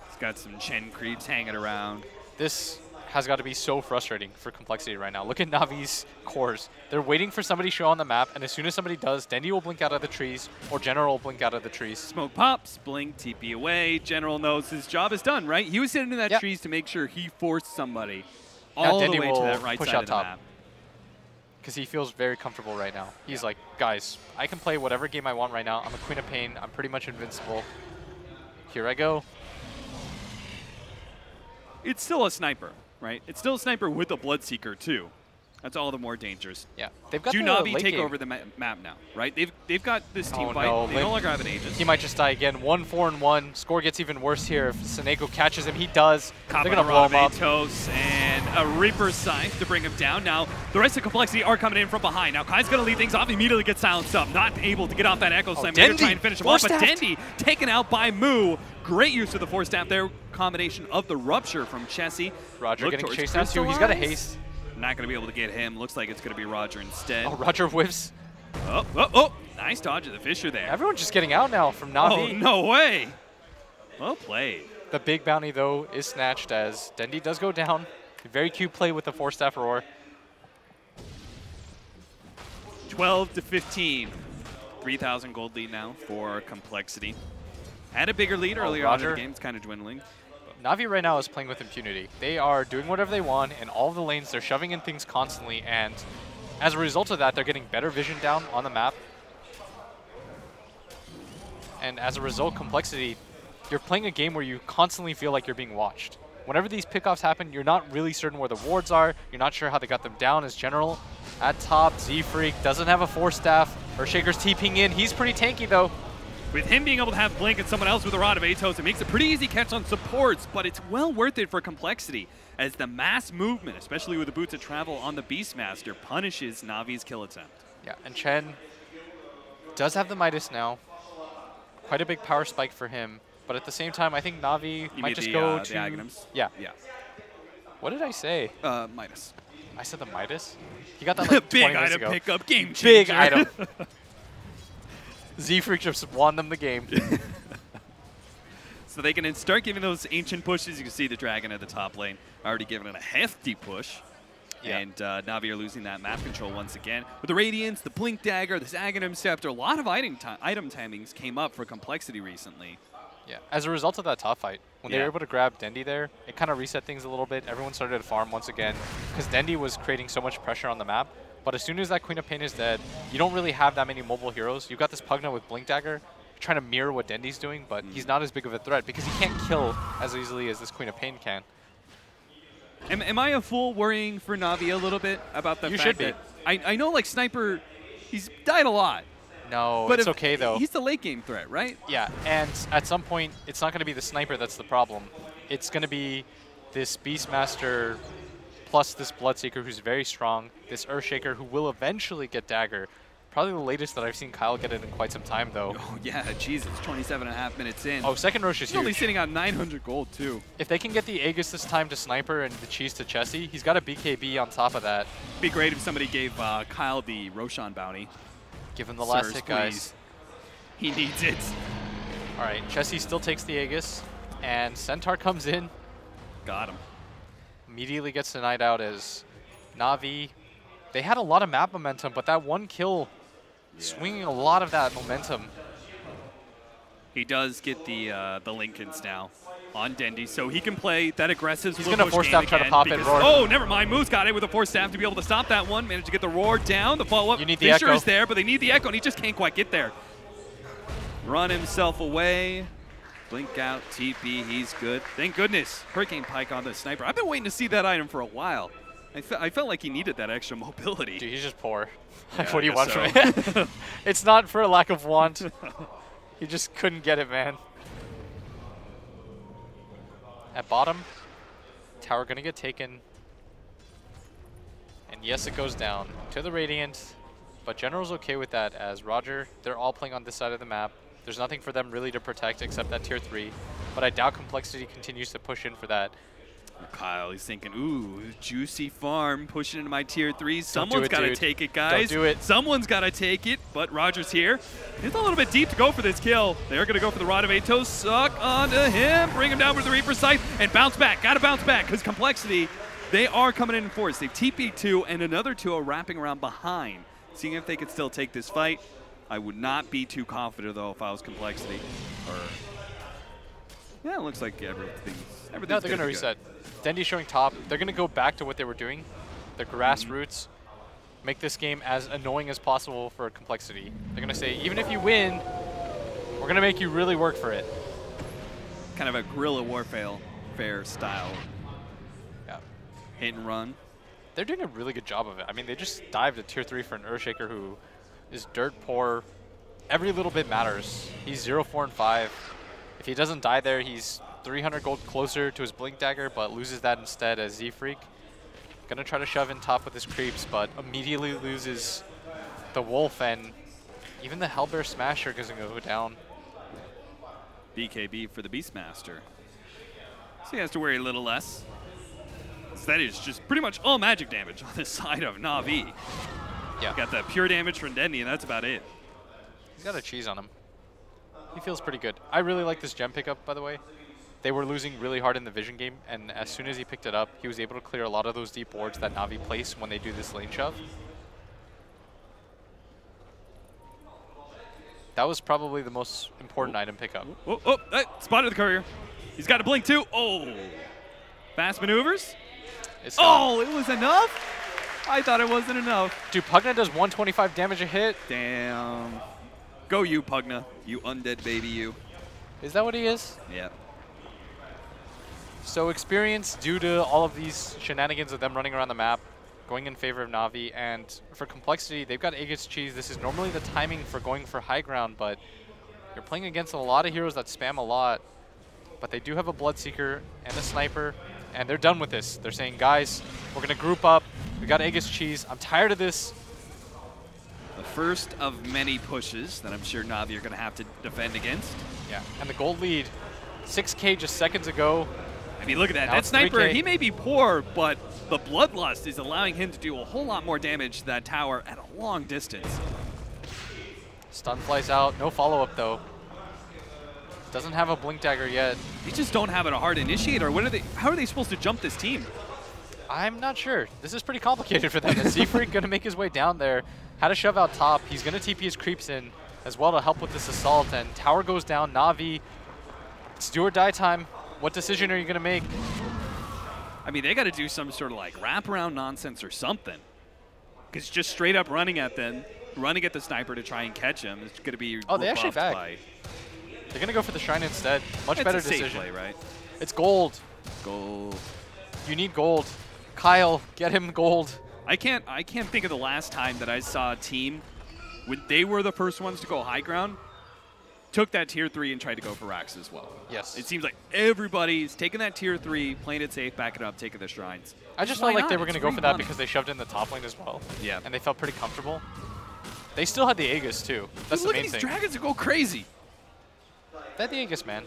He's got some Chen creeps hanging around. This has got to be so frustrating for Complexity right now. Look at Navi's cores. They're waiting for somebody to show on the map, and as soon as somebody does, Dendy will blink out of the trees, or General will blink out of the trees. Smoke pops, blink, TP away. General knows his job is done, right? He was sitting in that trees to make sure he forced somebody all the way to that right side of the map. Because he feels very comfortable right now. He's like, guys, I can play whatever game I want right now. I'm a Queen of Pain. I'm pretty much invincible. Here I go. It's still a sniper, right? It's still a sniper with a Bloodseeker, too. That's all the more dangerous. Yeah, they've got NaVi take over the map now, right? They've got this team fight. No, they no longer have an Aegis. He might just die again. 1-4-1. Score gets even worse here if Seneko catches him. He does. They're going to blow him up. Atos and a Reaper Scythe to bring him down. Now, the rest of Complexity are coming in from behind. Now, Kai's going to lead things off. Immediately gets silenced up. Not able to get off that Echo Slam. They're going to try and finish him off. But Dendy taken out by Moo. Great use of the Force Staff there. Combination of the Rupture from Chessie. Roger getting chased down too. He's got a haste. Not going to be able to get him. Looks like it's going to be Roger instead. Oh, Roger whiffs. Oh. Nice dodge of the Fissure there. Everyone's just getting out now from NaVi. Oh, no way. Well played. The big bounty, though, is snatched as Dendy does go down. A very cute play with the Force Staff Roar. 12-15. 3,000 gold lead now for Complexity. Had a bigger lead earlier on in the game. It's kind of dwindling. NaVi right now is playing with impunity. They are doing whatever they want in all the lanes. They're shoving in things constantly, and as a result of that, they're getting better vision down on the map. And as a result, Complexity, you're playing a game where you constantly feel like you're being watched. Whenever these pickoffs happen, you're not really certain where the wards are. You're not sure how they got them down as General. At top, Z-Freak doesn't have a Force Staff. Earthshaker's TPing in. He's pretty tanky, though. With him being able to have Blink and someone else with a Rod of Atos, it makes a pretty easy catch on supports, but it's well worth it for Complexity, as the mass movement, especially with the Boots of Travel on the Beastmaster, punishes NaVi's kill attempt. Yeah, and Chen does have the Midas now. Quite a big power spike for him, but at the same time, I think NaVi might just go to... the Aghanims? Yeah. Yeah. What did I say? Midas. I said the Midas? He got that like 20 Big minutes item ago. pickup, game changer. Big item. Z-Freak just won them the game. So they can start giving those ancient pushes. You can see the Dragon at the top lane already giving it a hefty push. Yeah. And NaVi are losing that map control once again. With the Radiance, the Blink Dagger, this Aghanim Scepter, a lot of item timings came up for Complexity recently. Yeah, as a result of that top fight, when they were able to grab Dendy there, it kind of reset things a little bit. Everyone started to farm once again because Dendy was creating so much pressure on the map. But as soon as that Queen of Pain is dead, you don't really have that many mobile heroes. You've got this Pugna with Blink Dagger trying to mirror what Dendy's doing, but he's not as big of a threat because he can't kill as easily as this Queen of Pain can. Am I a fool worrying for NaVi a little bit about the fact that I know like Sniper, he's died a lot. No, but it's okay though. He's the late game threat, right? Yeah, and at some point, it's not going to be the Sniper that's the problem. It's going to be this Beastmaster plus this Bloodseeker who's very strong, this Earthshaker who will eventually get Dagger. Probably the latest that I've seen Kyle get it in quite some time, though. Oh, yeah, Jesus, 27.5 minutes in. Oh, second Rosh is huge. He's only sitting on 900 gold, too. If they can get the Aegis this time to Sniper and the Cheese to Chessie, he's got a BKB on top of that. It'd be great if somebody gave Kyle the Roshan bounty. Give him the last hit, guys. He needs it. All right, Chessie still takes the Aegis, and Centaur comes in. Got him. Immediately gets denied out as NaVi. They had a lot of map momentum, but that one kill swinging a lot of that momentum. He does get the Lincolns now on Dendy, so he can play that aggressive. He's going to Force Staff, try to pop it. Roar. Oh, never mind. Moo's got it with a Force Staff to be able to stop that one. Managed to get the Roar down. The follow-up. You need the Echo. Is there, but they need the Echo, and he just can't quite get there. Run himself away. Blink out, TP, he's good. Thank goodness. Hurricane Pike on the Sniper. I've been waiting to see that item for a while. I felt like he needed that extra mobility. Dude, he's just poor. Yeah, what do you want from him? It's not for a lack of want. He just couldn't get it, man. At bottom, tower gonna get taken. And yes, it goes down to the Radiant. But General's okay with that as Roger, they're all playing on this side of the map. There's nothing for them really to protect except that tier 3. But I doubt Complexity continues to push in for that. Kyle, he's thinking, ooh, juicy farm pushing into my tier 3. Someone's got to take it, guys. Don't do it. Someone's got to take it, but Roger's here. He's a little bit deep to go for this kill. They're going to go for the Rod of Atos, suck onto him, bring him down with the Reaper Sight, and bounce back. Got to bounce back because Complexity, they are coming in force. They've TP'd 2, and another 2 are wrapping around behind, seeing if they could still take this fight. I would not be too confident, though, if I was Complexity. Yeah, it looks like everything's no, they're going to reset. Dendy showing top. They're going to go back to what they were doing, the grassroots, make this game as annoying as possible for Complexity. They're going to say, even if you win, we're going to make you really work for it. Kind of a guerrilla warfare style. Yeah. Hit and run. They're doing a really good job of it. I mean, they just dived at tier 3 for an Earthshaker who is dirt poor. Every little bit matters. He's 0, 4, and 5. If he doesn't die there, he's 300 gold closer to his Blink Dagger, but loses that instead as Z-Freak. Gonna try to shove in top with his creeps, but immediately loses the Wolf, and even the Hellbear Smasher is gonna go down. BKB for the Beastmaster. So he has to worry a little less. So that is just pretty much all magic damage on this side of NaVi. Yeah. Got the pure damage from Dendy, and that's about it. He's got a cheese on him. He feels pretty good. I really like this gem pickup, by the way. They were losing really hard in the Vision game, and as soon as he picked it up, he was able to clear a lot of those deep wards that NaVi place when they do this lane shove. That was probably the most important item pickup. Spotted the courier. He's got a blink too. Oh, fast maneuvers. It's oh, it was enough? I thought it wasn't enough. Dude, Pugna does 125 damage a hit. Damn. Go you, Pugna. You undead baby you. Is that what he is? Yeah. So experience due to all of these shenanigans of them running around the map, going in favor of NaVi, and for Complexity, they've got Aegis Cheese. This is normally the timing for going for high ground, but you're playing against a lot of heroes that spam a lot, but they do have a Bloodseeker and a Sniper, and they're done with this. They're saying, guys, we're going to group up. We got Aegis Cheese. I'm tired of this. The first of many pushes that I'm sure NaVi are going to have to defend against. Yeah, and the gold lead, 6K just seconds ago. I mean, look at that. Now That Sniper, 3K. he may be poor, but the Bloodlust is allowing him to do a whole lot more damage to that tower at a long distance. Stun flies out. No follow-up, though. Doesn't have a Blink Dagger yet. They just don't have a hard initiator. What are they? How are they supposed to jump this team? I'm not sure. This is pretty complicated for them. Z-Freak going to make his way down there. Had to shove out top. He's going to TP his creeps in as well to help with this assault. And tower goes down. NaVi, it's do or die time. What decision are you going to make? I mean, they got to do some sort of like wraparound nonsense or something. Because just straight up running at them, running at the Sniper to try and catch him is going to be they actually rebuffed back. by. They're going to go for the Shrine instead. Much It's better a safe decision. play, right? It's gold. Gold. You need gold. Kyle, get him gold. I can't think of the last time that I saw a team when they were the first ones to go high ground, took that tier 3 and tried to go for racks as well. Yes. It seems like everybody's taking that tier 3, playing it safe, backing up, taking the shrines. I just Why felt like not? they were going to It's go free for that money. because they shoved in the top lane as well. Yeah. And they felt pretty comfortable. They still had the Aegis too. That's the Look main at these thing. dragons that go crazy. They had the Aegis, man.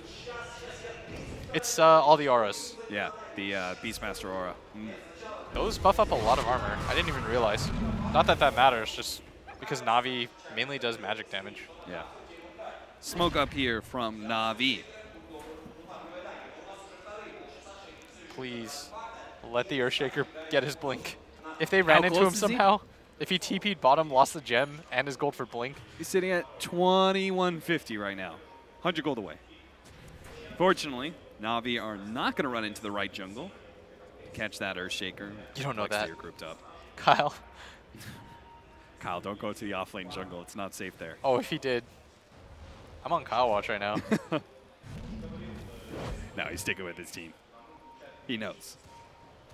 It's all the auras. Yeah, the Beastmaster aura. Those buff up a lot of armor. I didn't even realize. Not that that matters, just because NaVi mainly does magic damage. Yeah. Smoke up here from NaVi. Please, let the Earthshaker get his blink. If they ran How into him close is he? somehow, if he TP'd bottom, lost the gem, and his gold for blink. He's sitting at 2150 right now. 100 gold away. Fortunately, NaVi are not going to run into the right jungle. Catch that Earthshaker. You don't know Complexity that. are grouped up. Kyle. Kyle, don't go to the offlane jungle. It's not safe there. Oh, if he did. I'm on Kyle watch right now. No, he's sticking with his team. He knows.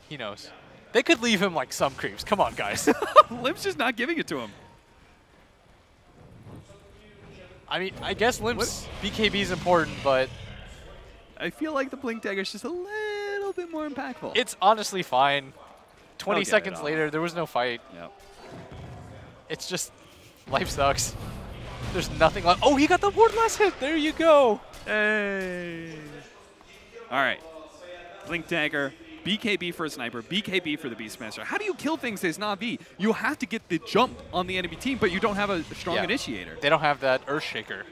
He knows. They could leave him like some creeps. Come on, guys. Limp's just not giving it to him. I mean, I guess Limp's BKB is important, but I feel like the Blink Dagger is just a little bit more impactful. it's honestly fine. 20 get it seconds off. later, there was no fight. Yep. It's just, life sucks. There's nothing left. Oh, he got the ward last hit. There you go. Hey. All right. Blink Dagger, BKB for a sniper, BKB for the Beastmaster. How do you kill things as NaVi? You have to get the jump on the enemy team, but you don't have a strong initiator. They don't have that Earthshaker.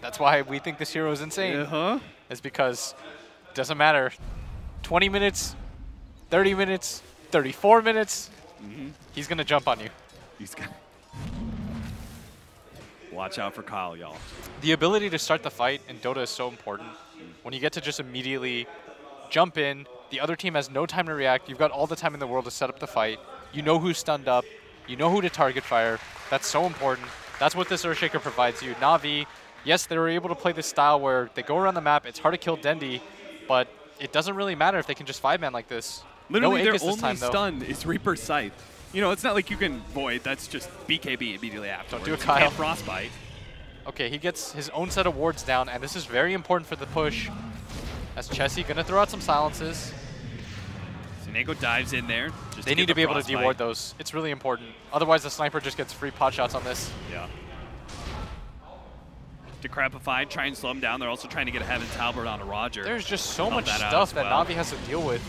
That's why we think this hero is insane. It's because it doesn't matter. 20 minutes, 30 minutes, 34 minutes, he's going to jump on you. He's gonna watch out for coL, y'all. The ability to start the fight in Dota is so important. When you get to just immediately jump in, the other team has no time to react. You've got all the time in the world to set up the fight. You know who's stunned up. You know who to target fire. That's so important. That's what this Earthshaker provides you. NaVi, yes, they were able to play this style where they go around the map. It's hard to kill Dendi, but it doesn't really matter if they can just 5-man like this. Literally, no their only stun is Reaper Scythe. You know, it's not like you can Void. That's just BKB immediately afterwards. Don't do a coL. Frostbite. Okay, he gets his own set of wards down, and this is very important for the push. As Chessie gonna throw out some silences. Sineko dives in there. They need to be able to deward those. It's really important. Otherwise, the sniper just gets free pot shots on this. Yeah. Decrepify, try and slow him down. They're also trying to get a Heaven Talbot on a Roger. There's just so much stuff that NaVi has to deal with.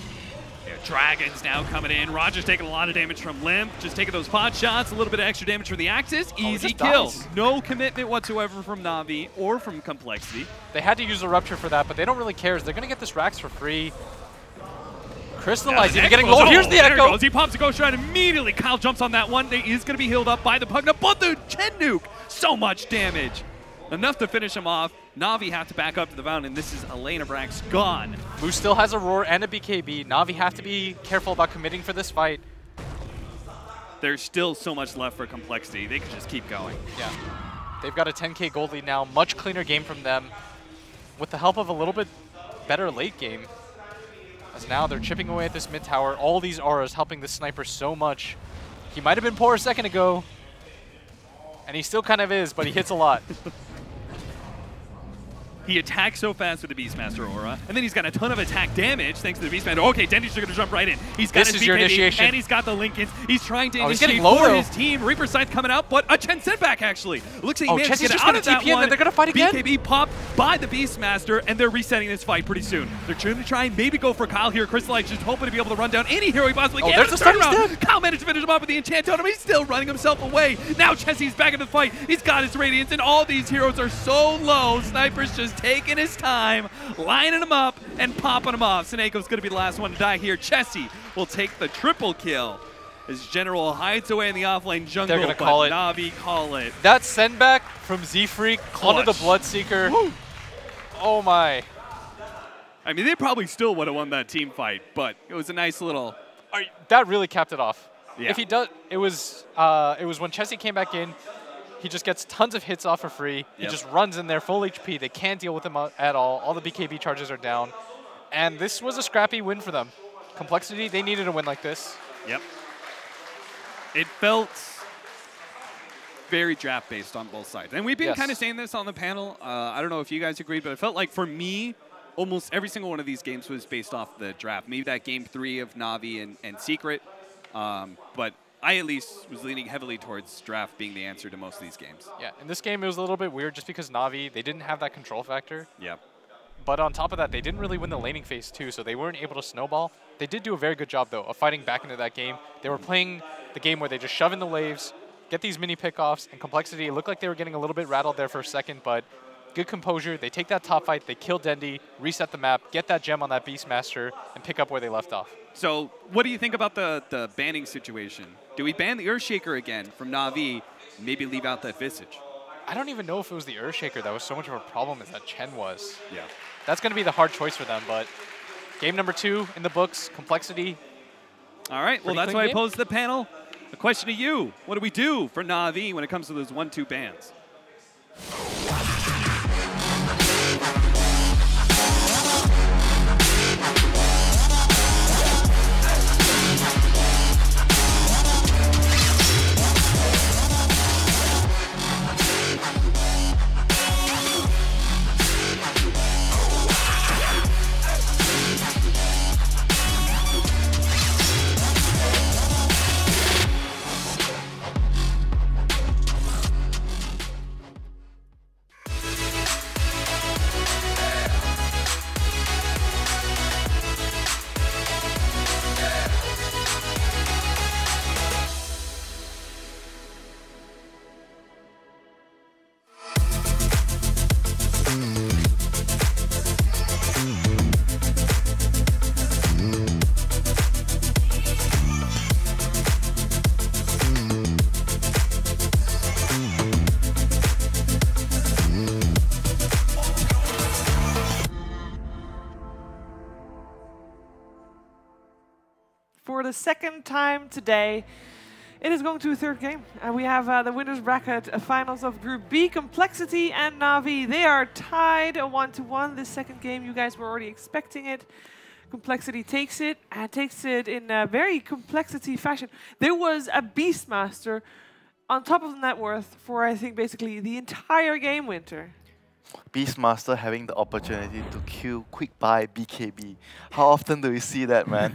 Yeah, Dragons now coming in. Roger's taking a lot of damage from Limp. Just taking those pot shots. A little bit of extra damage from the Axis. Easy kill. No commitment whatsoever from NaVi or from Complexity. They had to use the Rupture for that, but they don't really care. They're going to get this Rax for free. Crystallize, even getting low. Here's the Echo. He pops a Ghost Shot immediately. coL jumps on that one. He is going to be healed up by the Pugna, but the Chen Nuke. So much damage. Enough to finish him off. NaVi have to back up to the mountain, and this is a lane of Rax gone. Moose still has a Roar and a BKB. NaVi have to be careful about committing for this fight. There's still so much left for Complexity. They can just keep going. Yeah. They've got a 10K gold lead now. Much cleaner game from them. With the help of a little bit better late game. As now they're chipping away at this mid tower. All these auras helping the sniper so much. He might have been poor a second ago. And he still kind of is, but he hits a lot. He attacks so fast with the Beastmaster aura, and then he's got a ton of attack damage thanks to the Beastmaster. Okay, Dendi's going to jump right in. He's got his BKB, and he's got the Lincolns. He's trying to initiate for his team. Reaper Scythe coming out, but a Chen setback actually. Looks like he managed to get out of that one. They're going to fight again. BKB popped by the Beastmaster, and they're resetting this fight pretty soon. They're trying to try and maybe go for coL here. Crystallize just hoping to be able to run down any hero he possibly can. There's the turnaround. coL managed to finish him off with the Enchant Totem. He's still running himself away. Now Chessie's back in the fight. He's got his Radiance, and all these heroes are so low. Sniper's just taking his time. Lining them up and popping them off. Sineko's going to be the last one to die here. Chessie will take the triple kill as General hides away in the offlane jungle. They're going to call it. NaVi call it. That send back from Z-Freak onto the Bloodseeker. Woo. Oh my. I mean, they probably still would have won that team fight, but it was a nice little. That really capped it off. Yeah. If he does, it was when Chessie came back in. He just gets tons of hits off for free. He just runs in there full HP. They can't deal with him at all. All the BKB charges are down. And this was a scrappy win for them. Complexity, they needed a win like this. Yep. It felt very draft-based on both sides. And we've been kind of saying this on the panel. I don't know if you guys agreed, but it felt like for me, almost every single one of these games was based off the draft. Maybe that game 3 of NaVi and Secret. But I at least was leaning heavily towards draft being the answer to most of these games. Yeah, in this game it was a little bit weird just because NaVi, they didn't have that control factor. Yeah. But on top of that, they didn't really win the laning phase too, so they weren't able to snowball. They did do a very good job though of fighting back into that game. They were playing the game where they just shove in the waves, get these mini pickoffs, and Complexity, it looked like they were getting a little bit rattled there for a second, but good composure. They take that top fight, they kill Dendi, reset the map, get that gem on that Beastmaster, and pick up where they left off. So what do you think about the banning situation? Do we ban the Earthshaker again from NaVi, maybe leave out that Visage? I don't even know if it was the Earthshaker that was so much of a problem as that Chen was. Yeah. That's going to be the hard choice for them, but game number 2 in the books, Complexity. All right, well, that's why I posed the panel. A question to you. What do we do for NaVi when it comes to those 1-2 bans? for the second time today. It is going to a third game. And we have the winners bracket finals of Group B, Complexity and NaVi. They are tied 1-1. This second game, you guys were already expecting it. Complexity takes it, and takes it in a very Complexity fashion. There was a Beastmaster on top of the net worth for, I think, basically the entire game, Winter. Beastmaster having the opportunity to kill quick buy BKB. How often do we see that, man?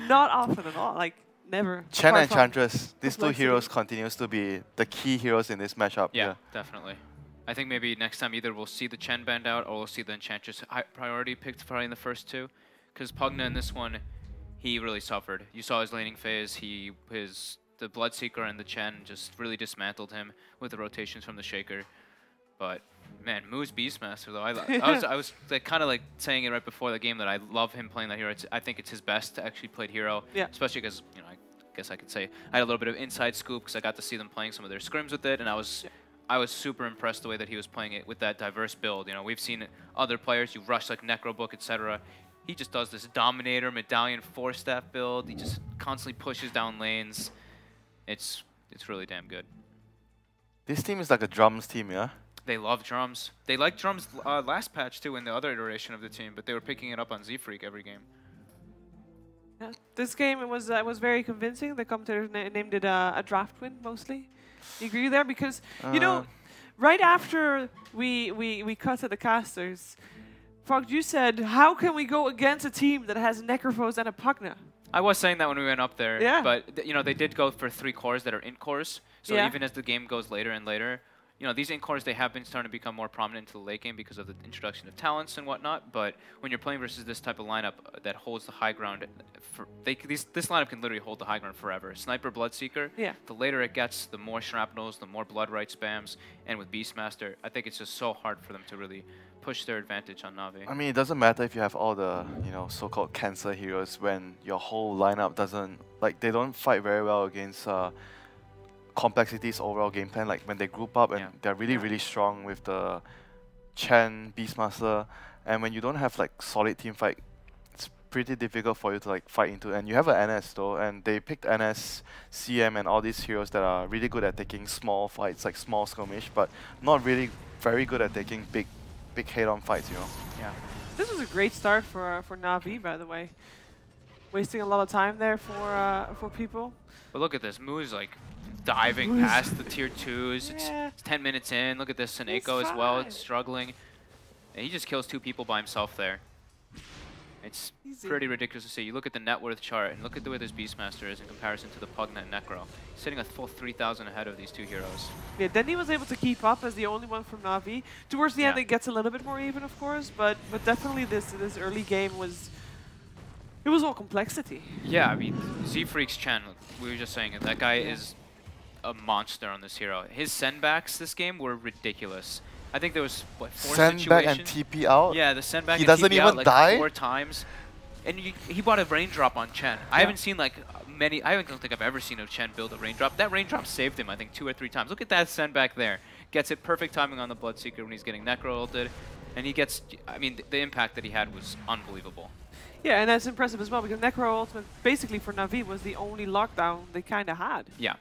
Not often at all, like never. Chen and Enchantress, these two heroes continues to be the key heroes in this matchup. Yeah, definitely. I think maybe next time either we'll see the Chen banned out or we'll see the Enchantress high priority picked probably in the first two. Because Pugna in this one, he really suffered. You saw his laning phase. The Bloodseeker and the Chen just really dismantled him with the rotations from the Shaker. But man, Moo's Beastmaster though. I was like, kind of like saying it right before the game that I love him playing that hero. I think it's his best actually played hero. Yeah. Especially because I guess I could say I had a little bit of inside scoop because I got to see them playing some of their scrims with it, and I was super impressed the way that he was playing it with that diverse build. We've seen other players you rush like Necrobook, etc. He just does this Dominator, Medallion, 4-staff build. He just constantly pushes down lanes. It's really damn good. This team is like a drums team, yeah? They love drums. They liked drums last patch too in the other iteration of the team, but they were picking it up on Z-Freak every game. Yeah. This game, it was very convincing. The commentators named it a draft win, mostly. You agree there? Because, right after we cut to the casters, Fog, you said, how can we go against a team that has Necrophos and a Pugna? I was saying that when we went up there, yeah. But they did go for 3 cores that are in cores. So even as the game goes later and later, these in cores, they have been starting to become more prominent into the late game because of the introduction of talents and whatnot. But when you're playing versus this type of lineup that holds the high ground, this lineup can literally hold the high ground forever. Sniper, Bloodseeker, the later it gets, the more shrapnels, the more blood right spams. And with Beastmaster, I think it's just so hard for them to really push their advantage on NaVi. I mean, it doesn't matter if you have all the, so-called cancer heroes when your whole lineup doesn't, they don't fight very well against Complexity's overall game plan. Like when they group up and they're really, really strong with the Chen, Beastmaster, and when you don't have solid team fight, it's pretty difficult for you to fight into. And you have an NS though, and they picked NS, CM, and all these heroes that are really good at taking small fights, like small skirmish, but not really very good at taking big head-on fights, Yeah. This was a great start for NaVi, by the way. Wasting a lot of time there for people. But look at this. Moo's diving past the tier 2s. It's 10 minutes in. Look at this. Seneko as well. It's struggling. And he just kills 2 people by himself there. It's pretty ridiculous to see. You look at the net worth chart and look at the way this Beastmaster is in comparison to the Pugna and Necro. He's sitting a full 3,000 ahead of these 2 heroes. Yeah, then he was able to keep up as the only one from NaVi. Towards the end, it gets a little bit more even, of course, but definitely this early game was all Complexity. Yeah, I mean, Z-Freak's Chen, we were just saying it. That guy is a monster on this hero. His sendbacks this game were ridiculous. I think there was, what, 4 situations? Send back and TP out? Yeah, the send back he and doesn't TP even out die? 4 times. And he bought a raindrop on Chen. I haven't seen I don't think I've ever seen a Chen build a raindrop. That raindrop saved him, I think, 2 or 3 times. Look at that send back there. Gets it perfect timing on the Bloodseeker when he's getting Necro ulted. And he gets, I mean, the impact that he had was unbelievable. Yeah, and that's impressive as well, because Necro ultimate, basically for NaVi, was the only lockdown they kind of had. Yeah.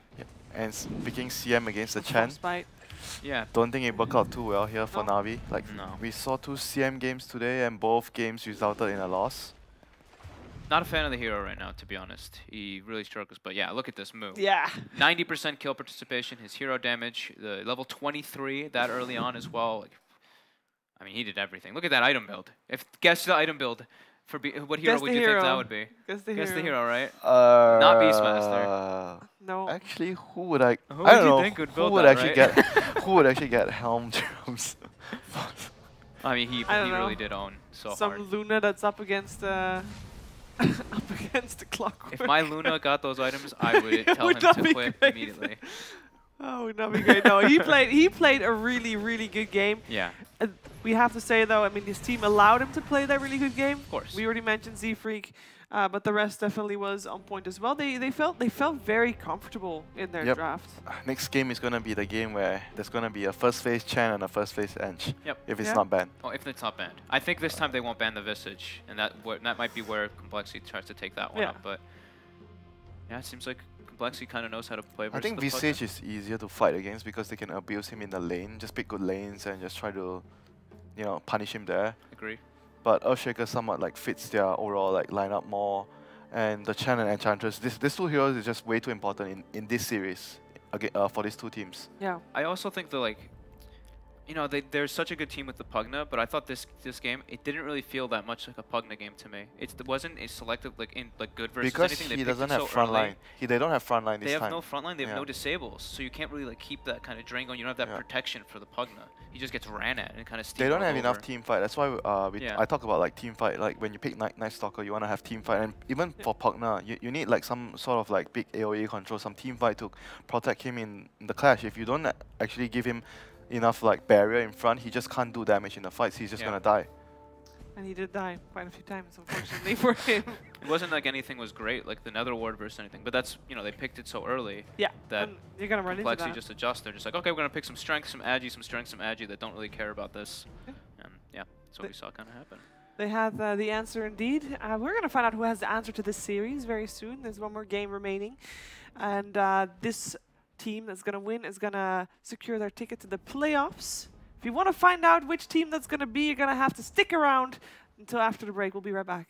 And picking CM against the Chen. Yeah. Don't think it worked out too well here for NaVi. No. We saw 2 CM games today, and both games resulted in a loss. Not a fan of the hero right now, to be honest. He really struggles, but yeah, look at this move. Yeah. 90% kill participation, his hero damage, the level 23 that early on as well. I mean, he did everything. Look at that item build. Guess the item build. What hero would you think that would be? Guess the hero, right? Not Beastmaster. No. Actually, who would I don't know. Who would actually get who would actually get Helm drums? I mean, he really did own so Some hard. Luna that's up against up against the clockwork. If my Luna got those items, I would tell him to quit immediately. Oh, would not be great. No, he played a really, really good game. Yeah. We have to say though, I mean, his team allowed him to play that really good game. Of course. We already mentioned Z-Freak, but the rest definitely was on point as well. They felt very comfortable in their draft. Next game is gonna be the game where there's gonna be a first phase Chen and a first phase Ench. Yep. If it's not banned. Oh, if it's not banned. I think this time they won't ban the Visage, and that might be where Complexity tries to take that one up. But Yeah, it seems like Complexity kind of knows how to play versus I think the Pugna. Visage is easier to fight against because they can abuse him in the lane, just pick good lanes and just try to, you know, punish him there. Agree. But Earthshaker somewhat like fits their overall like lineup more, and the Chen and Enchantress. These two heroes is just way too important in this series, again, for these two teams. Yeah. I also think the you know, they're such a good team with the Pugna, but I thought this game, it didn't really feel that much like a Pugna game to me. It wasn't a selective good versus because anything. He doesn't have front line. They don't have front line this time. They have no front line. They have no disables, so you can't really like keep that kind of drain going. You don't have that protection for the Pugna. He just gets ran at and kind of. They don't have enough team fight. That's why I talk about like team fight. Like when you pick Night Stalker, you want to have team fight, and even for Pugna, you need like some sort of like big AOE control, some team fight to protect him in the clash. If you don't actually give him enough like barrier in front, he just can't do damage in the fights. He's just gonna die. And he did die quite a few times, unfortunately, for him. It wasn't like anything was great, like the Nether Ward versus anything, but that's, you know, they picked it so early. Yeah. That you're gonna run into that. just adjust. They're just like, okay, we're gonna pick some strength, some agi, some strength, some agi that don't really care about this. Okay. And yeah, that's what we saw kind of happen. They have the answer indeed. We're gonna find out who has the answer to this series very soon. There's one more game remaining, and this team that's going to win is going to secure their ticket to the playoffs. If you want to find out which team that's going to be, you're going to have to stick around until after the break. We'll be right back.